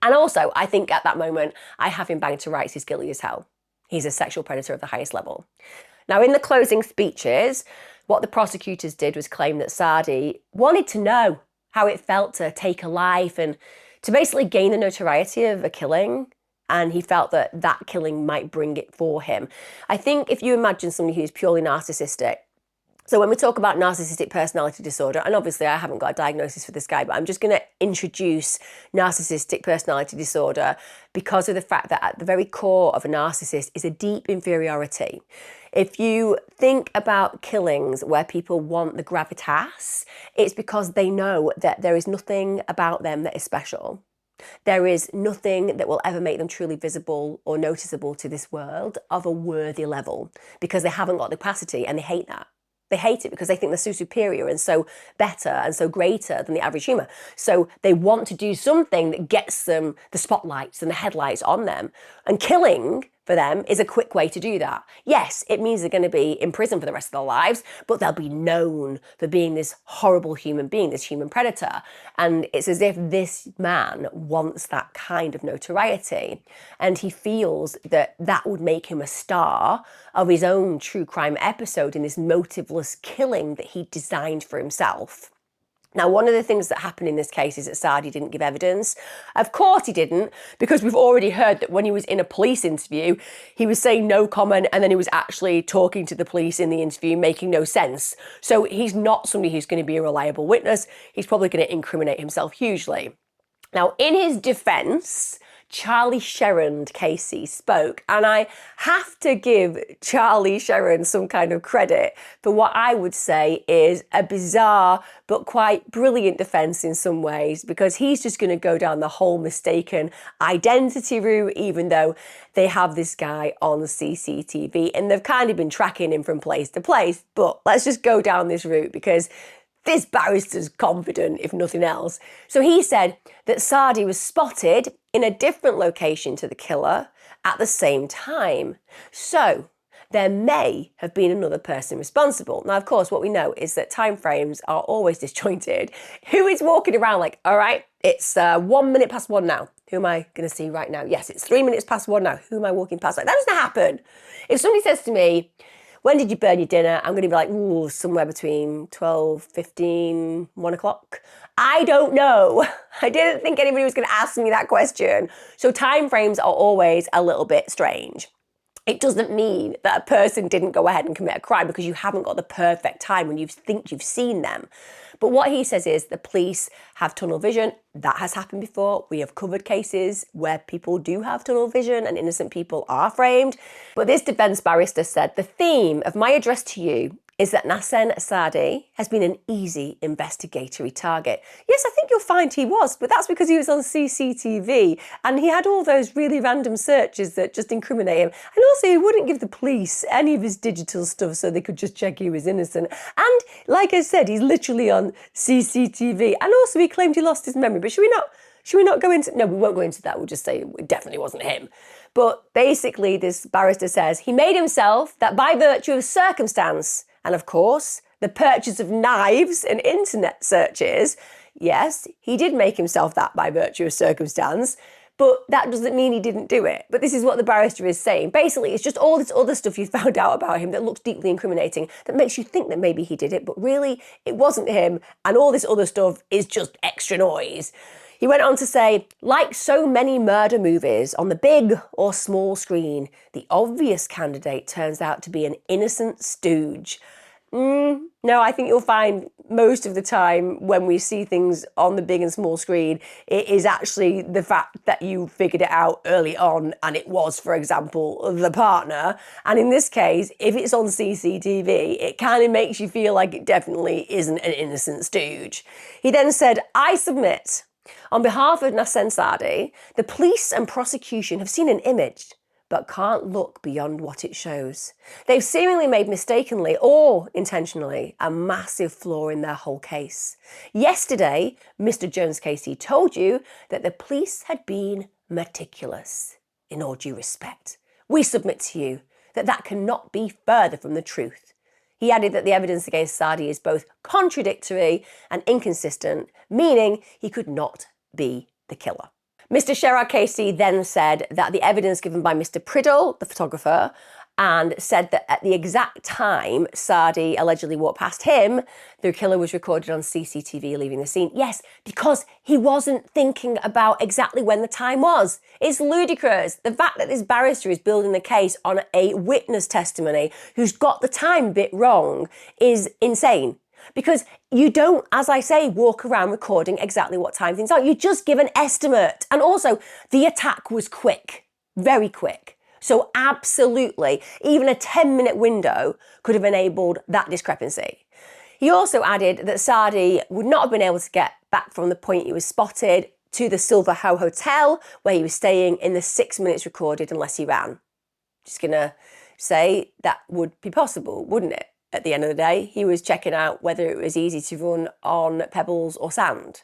And also, I think at that moment, I have him banged to rights. He's guilty as hell. He's a sexual predator of the highest level. Now, in the closing speeches, what the prosecutors did was claim that Saadi wanted to know how it felt to take a life and to basically gain the notoriety of a killing. And he felt that that killing might bring it for him. I think if you imagine somebody who's purely narcissistic, so when we talk about narcissistic personality disorder, and obviously I haven't got a diagnosis for this guy, but I'm just going to introduce narcissistic personality disorder because of the fact that at the very core of a narcissist is a deep inferiority. If you think about killings where people want the gravitas, it's because they know that there is nothing about them that is special. There is nothing that will ever make them truly visible or noticeable to this world of a worthy level, because they haven't got the capacity, and they hate that. They hate it because they think they're so superior and so better and so greater than the average human. So they want to do something that gets them the spotlights and the headlights on them. And killing for them is a quick way to do that. Yes, it means they're going to be in prison for the rest of their lives, but they'll be known for being this horrible human being, this human predator. And it's as if this man wants that kind of notoriety. And he feels that that would make him a star of his own true crime episode in this motiveless killing that he designed for himself. Now, one of the things that happened in this case is that Saadi didn't give evidence. Of course he didn't, because we've already heard that when he was in a police interview, he was saying no comment, and then he was actually talking to the police in the interview, making no sense. So he's not somebody who's going to be a reliable witness. He's probably going to incriminate himself hugely. Now, in his defence, Charlie Sherrand Casey spoke, and I have to give Charlie Sherrand some kind of credit for what I would say is a bizarre but quite brilliant defence in some ways, because he's just going to go down the whole mistaken identity route, even though they have this guy on CCTV and they've kind of been tracking him from place to place. But let's just go down this route because this barrister's confident, if nothing else. So he said that Saadi was spotted in a different location to the killer at the same time. So there may have been another person responsible. Now, of course, what we know is that timeframes are always disjointed. Who is walking around like, all right, it's 1 minute past 1 now. Who am I going to see right now? Yes, it's 3 minutes past 1 now. Who am I walking past? Like, that doesn't happen. If somebody says to me, when did you burn your dinner? I'm going to be like, ooh, somewhere between 12:15, 1 o'clock. I don't know. I didn't think anybody was going to ask me that question. So timeframes are always a little bit strange. It doesn't mean that a person didn't go ahead and commit a crime because you haven't got the perfect time when you think you've seen them. But what he says is the police have tunnel vision. That has happened before. We have covered cases where people do have tunnel vision and innocent people are framed. But this defence barrister said, the theme of my address to you is that Nasen Saadi has been an easy investigatory target. Yes, I think you'll find he was, but that's because he was on CCTV and he had all those really random searches that just incriminate him. And also he wouldn't give the police any of his digital stuff so they could just check he was innocent. And like I said, he's literally on CCTV. And also he claimed he lost his memory. But should we not go into... No, we won't go into that. We'll just say it definitely wasn't him. But basically this barrister says he made himself that by virtue of circumstance, and of course, the purchase of knives and internet searches, yes, he did make himself that by virtue of circumstance, but that doesn't mean he didn't do it. But this is what the barrister is saying. Basically, it's just all this other stuff you found out about him that looks deeply incriminating, that makes you think that maybe he did it, but really it wasn't him, and all this other stuff is just extra noise. He went on to say, like so many murder movies on the big or small screen, the obvious candidate turns out to be an innocent stooge. No, I think you'll find most of the time when we see things on the big and small screen, it is actually the fact that you figured it out early on and it was, for example, the partner. And in this case, if it's on CCTV, it kind of makes you feel like it definitely isn't an innocent stooge. He then said, I submit, on behalf of Nasen Saadi, the police and prosecution have seen an image but can't look beyond what it shows. They've seemingly made mistakenly or intentionally a massive flaw in their whole case. Yesterday, Mr. Jones Casey told you that the police had been meticulous. In all due respect, we submit to you that that cannot be further from the truth. He added that the evidence against Saadi is both contradictory and inconsistent, meaning he could not be the killer. Mr. Sherrod Casey then said that the evidence given by Mr. Priddle, the photographer, and said that at the exact time Saadi allegedly walked past him, the killer was recorded on CCTV leaving the scene. Yes, because he wasn't thinking about exactly when the time was. It's ludicrous. The fact that this barrister is building the case on a witness testimony who's got the time bit wrong is insane. Because you don't, as I say, walk around recording exactly what time things are. You just give an estimate. And also, the attack was quick, very quick. So absolutely, even a 10-minute window could have enabled that discrepancy. He also added that Saadi would not have been able to get back from the point he was spotted to the Silver Hoe Hotel, where he was staying, in the 6 minutes recorded unless he ran. Just gonna say that would be possible, wouldn't it? At the end of the day, he was checking out whether it was easy to run on pebbles or sand.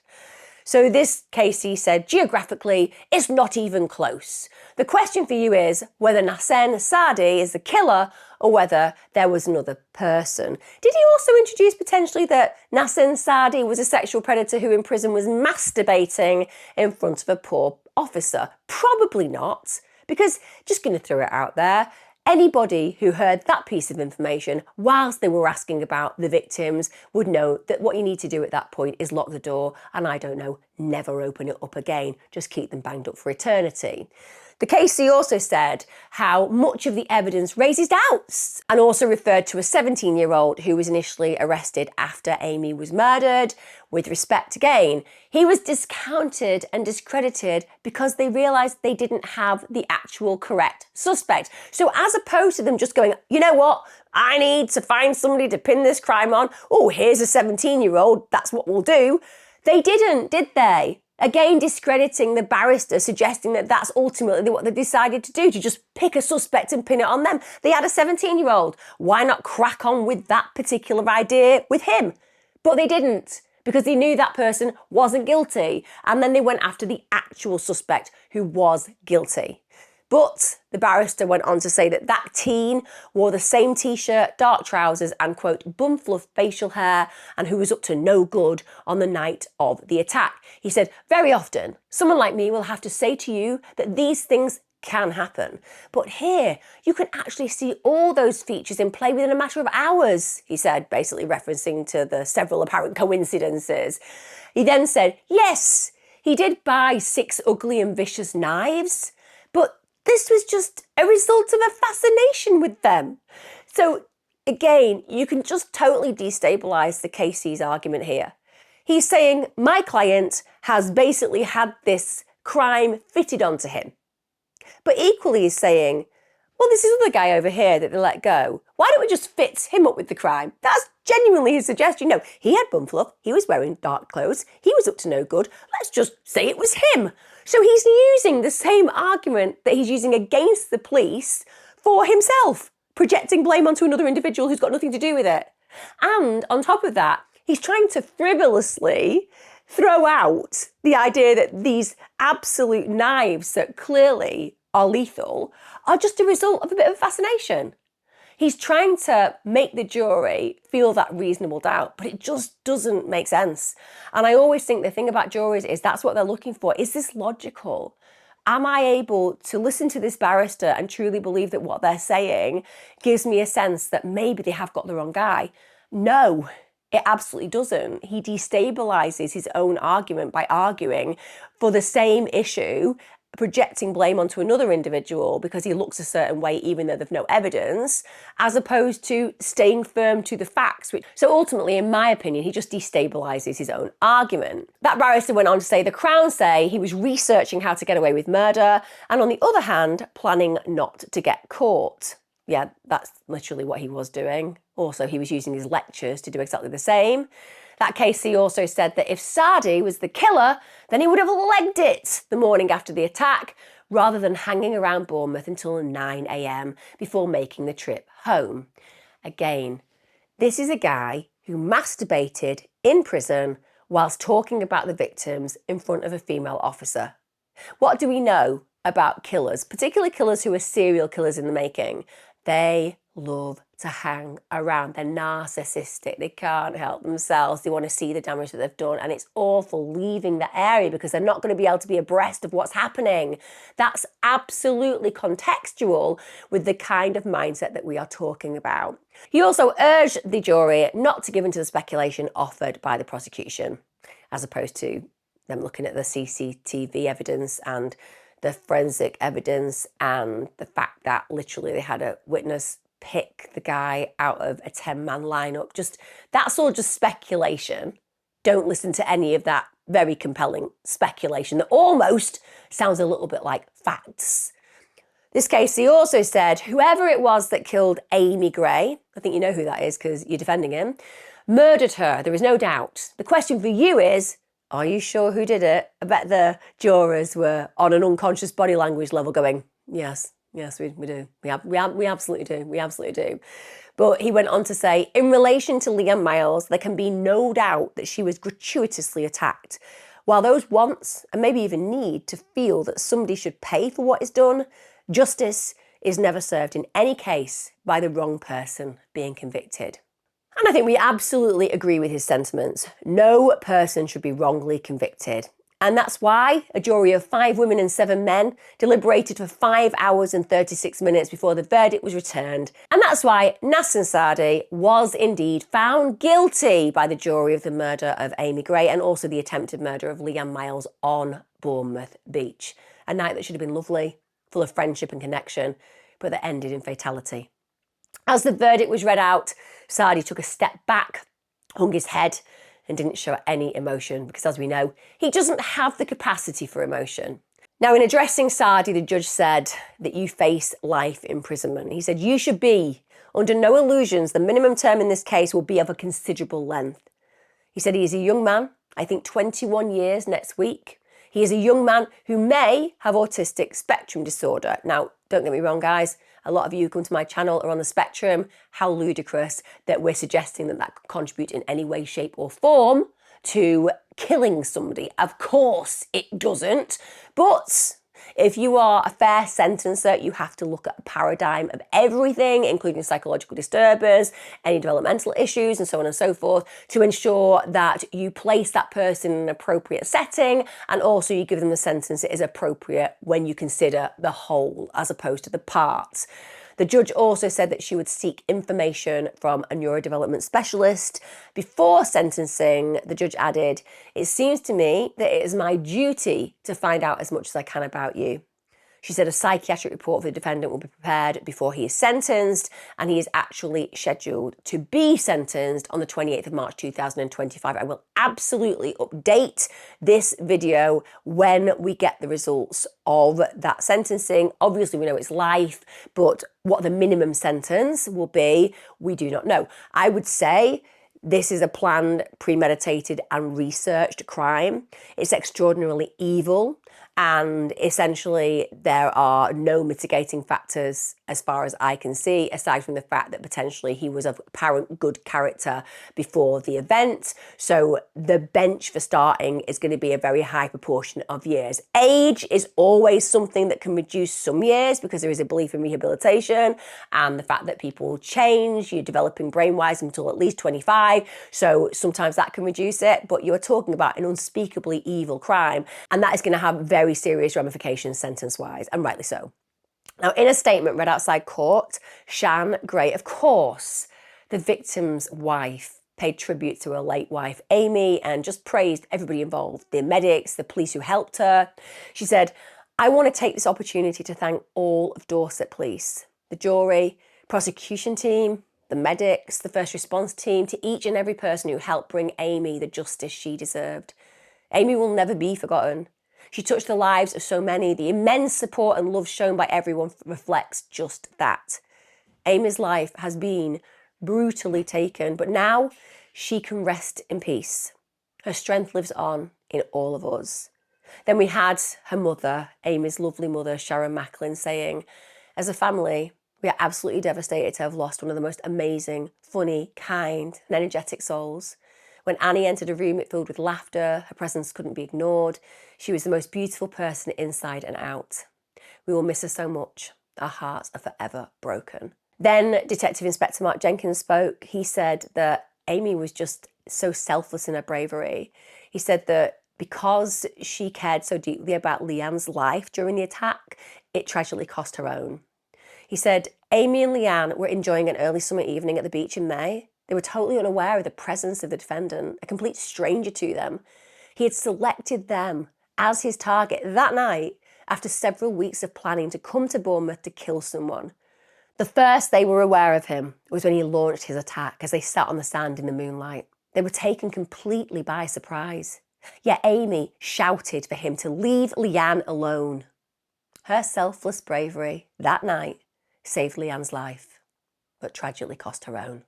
So this Casey said, geographically, it's not even close. The question for you is whether Nasen Saadi is the killer or whether there was another person. Did he also introduce potentially that Nasen Saadi was a sexual predator who in prison was masturbating in front of a poor officer? Probably not, because, just going to throw it out there, anybody who heard that piece of information whilst they were asking about the victims would know that what you need to do at that point is lock the door and, I don't know, never open it up again. Just keep them banged up for eternity. The Casey also said how much of the evidence raises doubts and also referred to a 17-year-old who was initially arrested after Amie was murdered. With respect again, he was discounted and discredited because they realised they didn't have the actual correct suspect. So as opposed to them just going, you know what, I need to find somebody to pin this crime on. Oh, here's a 17-year-old, that's what we'll do. They didn't, did they? Again, discrediting the barrister, suggesting that that's ultimately what they decided to do, to just pick a suspect and pin it on them. They had a 17-year-old. Why not crack on with that particular idea with him? But they didn't, because they knew that person wasn't guilty. And then they went after the actual suspect who was guilty. But the barrister went on to say that that teen wore the same t-shirt, dark trousers and, quote, bumful of facial hair, and who was up to no good on the night of the attack. He said, very often, someone like me will have to say to you that these things can happen. But here, you can actually see all those features in play within a matter of hours, he said, basically referencing to the several apparent coincidences. He then said, yes, he did buy 6 ugly and vicious knives, but This was just a result of a fascination with them. So again, you can just totally destabilise the KC's argument here. He's saying, my client has basically had this crime fitted onto him. But equally he's saying, well, this is other guy over here that they let go. Why don't we just fit him up with the crime? That's genuinely his suggestion. No, he had bum fluff. He was wearing dark clothes. He was up to no good. Let's just say it was him. So he's using the same argument that he's using against the police for himself, projecting blame onto another individual who's got nothing to do with it. And on top of that, he's trying to frivolously throw out the idea that these absolute knives that clearly are lethal are just a result of a bit of fascination. He's trying to make the jury feel that reasonable doubt, but it just doesn't make sense. And I always think the thing about juries is that's what they're looking for. Is this logical? Am I able to listen to this barrister and truly believe that what they're saying gives me a sense that maybe they have got the wrong guy? No, it absolutely doesn't. He destabilises his own argument by arguing for the same issue, projecting blame onto another individual because he looks a certain way even though there's no evidence, as opposed to staying firm to the facts. So ultimately, in my opinion, he just destabilises his own argument. That barrister went on to say the Crown say he was researching how to get away with murder and on the other hand, planning not to get caught. Yeah, that's literally what he was doing. Also, he was using his lectures to do exactly the same. That KC also said that if Saadi was the killer, then he would have legged it the morning after the attack, rather than hanging around Bournemouth until 9 a.m. before making the trip home. Again, this is a guy who masturbated in prison whilst talking about the victims in front of a female officer. What do we know about killers, particularly killers who are serial killers in the making? They love to hang around. They're narcissistic. They can't help themselves. They want to see the damage that they've done. And it's awful leaving the area because they're not going to be able to be abreast of what's happening. That's absolutely contextual with the kind of mindset that we are talking about. He also urged the jury not to give in to the speculation offered by the prosecution, as opposed to them looking at the CCTV evidence and the forensic evidence and the fact that literally they had a witness pick the guy out of a 10-man lineup. That's all just speculation. Don't listen to any of that very compelling speculation that almost sounds a little bit like facts. This case, he also said, whoever it was that killed Amie Gray, I think you know who that is because you're defending him, murdered her. There is no doubt. The question for you is, are you sure who did it? I bet the jurors were on an unconscious body language level going, yes, we do. We absolutely do. We absolutely do. But he went on to say, in relation to Leanne Miles, there can be no doubt that she was gratuitously attacked. While those wants, and maybe even need, to feel that somebody should pay for what is done, justice is never served in any case by the wrong person being convicted. And I think we absolutely agree with his sentiments. No person should be wrongly convicted. And that's why a jury of 5 women and 7 men deliberated for 5 hours and 36 minutes before the verdict was returned. And that's why Nasen Saadi was indeed found guilty by the jury of the murder of Amie Gray and also the attempted murder of Leanne Miles on Bournemouth Beach. A night that should have been lovely, full of friendship and connection, but that ended in fatality. As the verdict was read out, Saadi took a step back, hung his head, and didn't show any emotion because, as we know, he doesn't have the capacity for emotion. Now, in addressing Saadi, the judge said that you face life imprisonment. He said, you should be under no illusions. The minimum term in this case will be of a considerable length. He said he is a young man, I think 21 years next week. He is a young man who may have autistic spectrum disorder. Now, don't get me wrong, guys. A lot of you who come to my channel are on the spectrum. How ludicrous that we're suggesting that that could contribute in any way, shape or form to killing somebody. Of course it doesn't. But if you are a fair sentencer, you have to look at a paradigm of everything, including psychological disturbers, any developmental issues, and so on and so forth, to ensure that you place that person in an appropriate setting, and also you give them the sentence that is appropriate when you consider the whole as opposed to the parts. The judge also said that she would seek information from a neurodevelopment specialist. Before sentencing, the judge added, it seems to me that it is my duty to find out as much as I can about you. She said a psychiatric report for the defendant will be prepared before he is sentenced, and he is actually scheduled to be sentenced on the 28th of March 2025. I will absolutely update this video when we get the results of that sentencing. Obviously, we know it's life, but what the minimum sentence will be, we do not know. I would say this is a planned, premeditated and researched crime. It's extraordinarily evil. And essentially, there are no mitigating factors as far as I can see, aside from the fact that potentially he was of apparent good character before the event. So the bench for starting is going to be a very high proportion of years. Age is always something that can reduce some years because there is a belief in rehabilitation and the fact that people change, you're developing brain-wise until at least 25. So sometimes that can reduce it, but you're talking about an unspeakably evil crime, and that is going to have very serious ramifications sentence-wise, and rightly so. Now, in a statement read outside court, Leanne Gray, of course, the victim's wife, paid tribute to her late wife, Amie, and just praised everybody involved, the medics, the police who helped her. She said, "I want to take this opportunity to thank all of Dorset Police, the jury, prosecution team, the medics, the first response team, to each and every person who helped bring Amie the justice she deserved. Amie will never be forgotten. She touched the lives of so many. The immense support and love shown by everyone reflects just that. Amie's life has been brutally taken, but now she can rest in peace. Her strength lives on in all of us." Then we had her mother, Amie's lovely mother, Sharon Macklin, saying, "As a family, we are absolutely devastated to have lost one of the most amazing, funny, kind and energetic souls. When Annie entered a room, it filled with laughter. Her presence couldn't be ignored. She was the most beautiful person inside and out. We will miss her so much. Our hearts are forever broken." Then Detective Inspector Mark Jenkins spoke. He said that Amie was just so selfless in her bravery. He said that because she cared so deeply about Leanne's life during the attack, it tragically cost her own. He said Amie and Leanne were enjoying an early summer evening at the beach in May. They were totally unaware of the presence of the defendant, a complete stranger to them. He had selected them as his target that night after several weeks of planning to come to Bournemouth to kill someone. The first they were aware of him was when he launched his attack as they sat on the sand in the moonlight. They were taken completely by surprise. Yet Amie shouted for him to leave Leanne alone. Her selfless bravery that night saved Leanne's life, but tragically cost her own.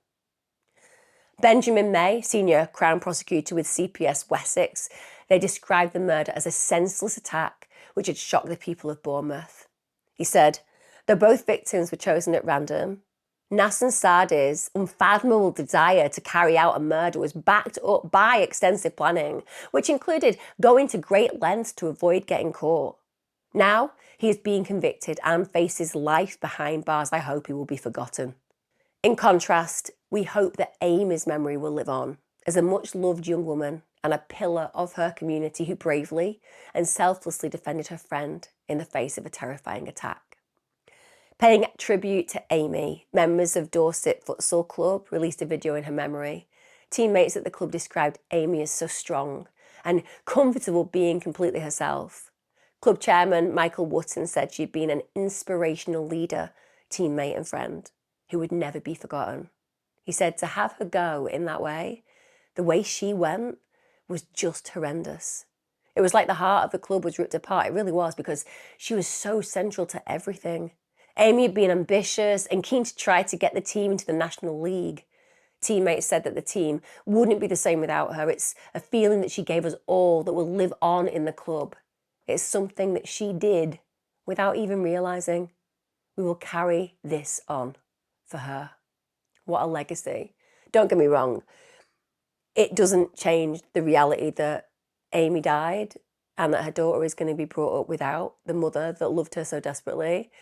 Benjamin May, senior Crown prosecutor with CPS Wessex, they described the murder as a senseless attack which had shocked the people of Bournemouth. He said, "Though both victims were chosen at random, Nasen Saadi's unfathomable desire to carry out a murder was backed up by extensive planning, which included going to great lengths to avoid getting caught. Now he is being convicted and faces life behind bars. I hope he will be forgotten." In contrast, we hope that Amie's memory will live on as a much-loved young woman and a pillar of her community who bravely and selflessly defended her friend in the face of a terrifying attack. Paying tribute to Amie, members of Dorset Futsal Club released a video in her memory. Teammates at the club described Amie as so strong and comfortable being completely herself. Club chairman Michael Wotton said she'd been an inspirational leader, teammate and friend who would never be forgotten. He said to have her go in that way, the way she went, was just horrendous. It was like the heart of the club was ripped apart. It really was, because she was so central to everything. Amie had been ambitious and keen to try to get the team into the National League. Teammates said that the team wouldn't be the same without her. It's a feeling that she gave us all that will live on in the club. It's something that she did without even realising. We will carry this on for her. What a legacy. Don't get me wrong, it doesn't change the reality that Amie died and that her daughter is going to be brought up without the mother that loved her so desperately.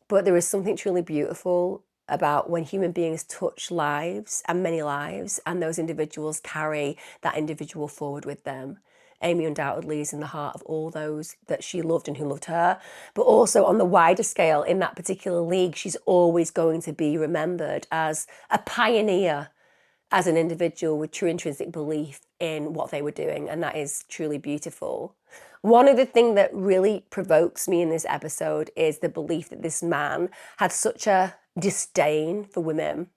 But there is something truly beautiful about when human beings touch lives, and many lives, and those individuals carry that individual forward with them. Amie undoubtedly is in the heart of all those that she loved and who loved her, but also on the wider scale in that particular league, she's always going to be remembered as a pioneer, as an individual with true intrinsic belief in what they were doing, and that is truly beautiful. One of the things that really provokes me in this episode is the belief that this man had such a disdain for women.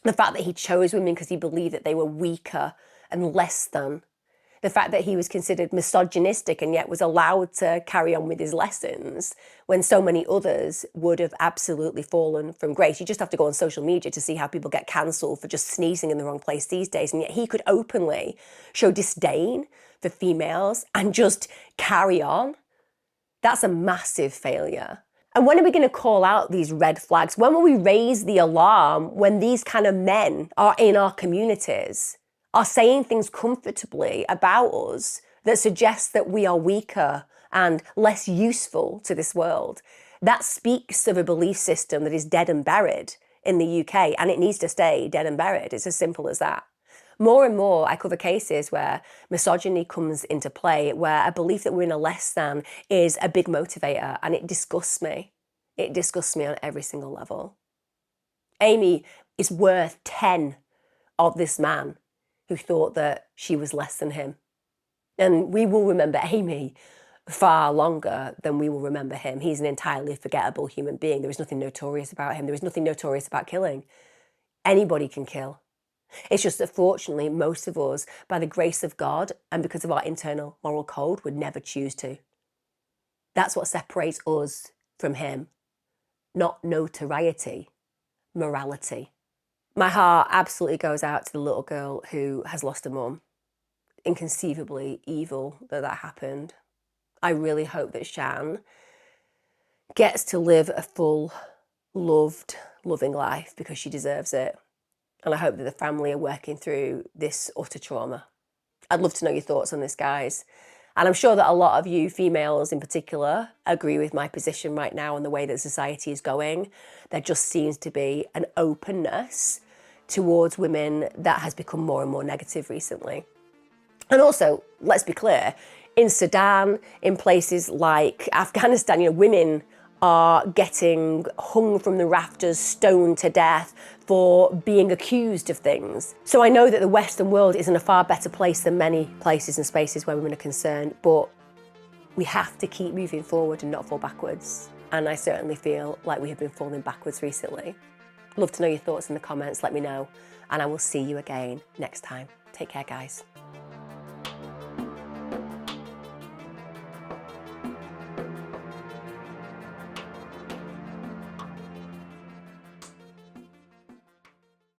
The fact that he chose women because he believed that they were weaker and less than. The fact that he was considered misogynistic and yet was allowed to carry on with his lessons when so many others would have absolutely fallen from grace. You just have to go on social media to see how people get cancelled for just sneezing in the wrong place these days. And yet he could openly show disdain for females and just carry on. That's a massive failure. And when are we going to call out these red flags? When will we raise the alarm when these kind of men are in our communities, are saying things comfortably about us that suggest that we are weaker and less useful to this world? That speaks of a belief system that is dead and buried in the UK, and it needs to stay dead and buried. It's as simple as that. More and more, I cover cases where misogyny comes into play, where a belief that we're in a less than is a big motivator, and it disgusts me. It disgusts me on every single level. Amie is worth 10 of this man who thought that she was less than him. And we will remember Amie far longer than we will remember him. He's an entirely forgettable human being. There is nothing notorious about him. There is nothing notorious about killing. Anybody can kill. It's just that fortunately, most of us, by the grace of God and because of our internal moral code, would never choose to. That's what separates us from him. Not notoriety, morality. My heart absolutely goes out to the little girl who has lost a mum. Inconceivably evil that happened. I really hope that Chine gets to live a full, loved, loving life because she deserves it. And I hope that the family are working through this utter trauma. I'd love to know your thoughts on this, guys. And I'm sure that a lot of you females in particular agree with my position right now on the way that society is going. There just seems to be an openness towards women that has become more and more negative recently. And also, let's be clear, in Sudan, in places like Afghanistan, women are getting hung from the rafters, stoned to death for being accused of things. So I know that the Western world is in a far better place than many places and spaces where women are concerned, but we have to keep moving forward and not fall backwards. And I certainly feel like we have been falling backwards recently. Love to know your thoughts in the comments, let me know, and I will see you again next time. Take care, guys.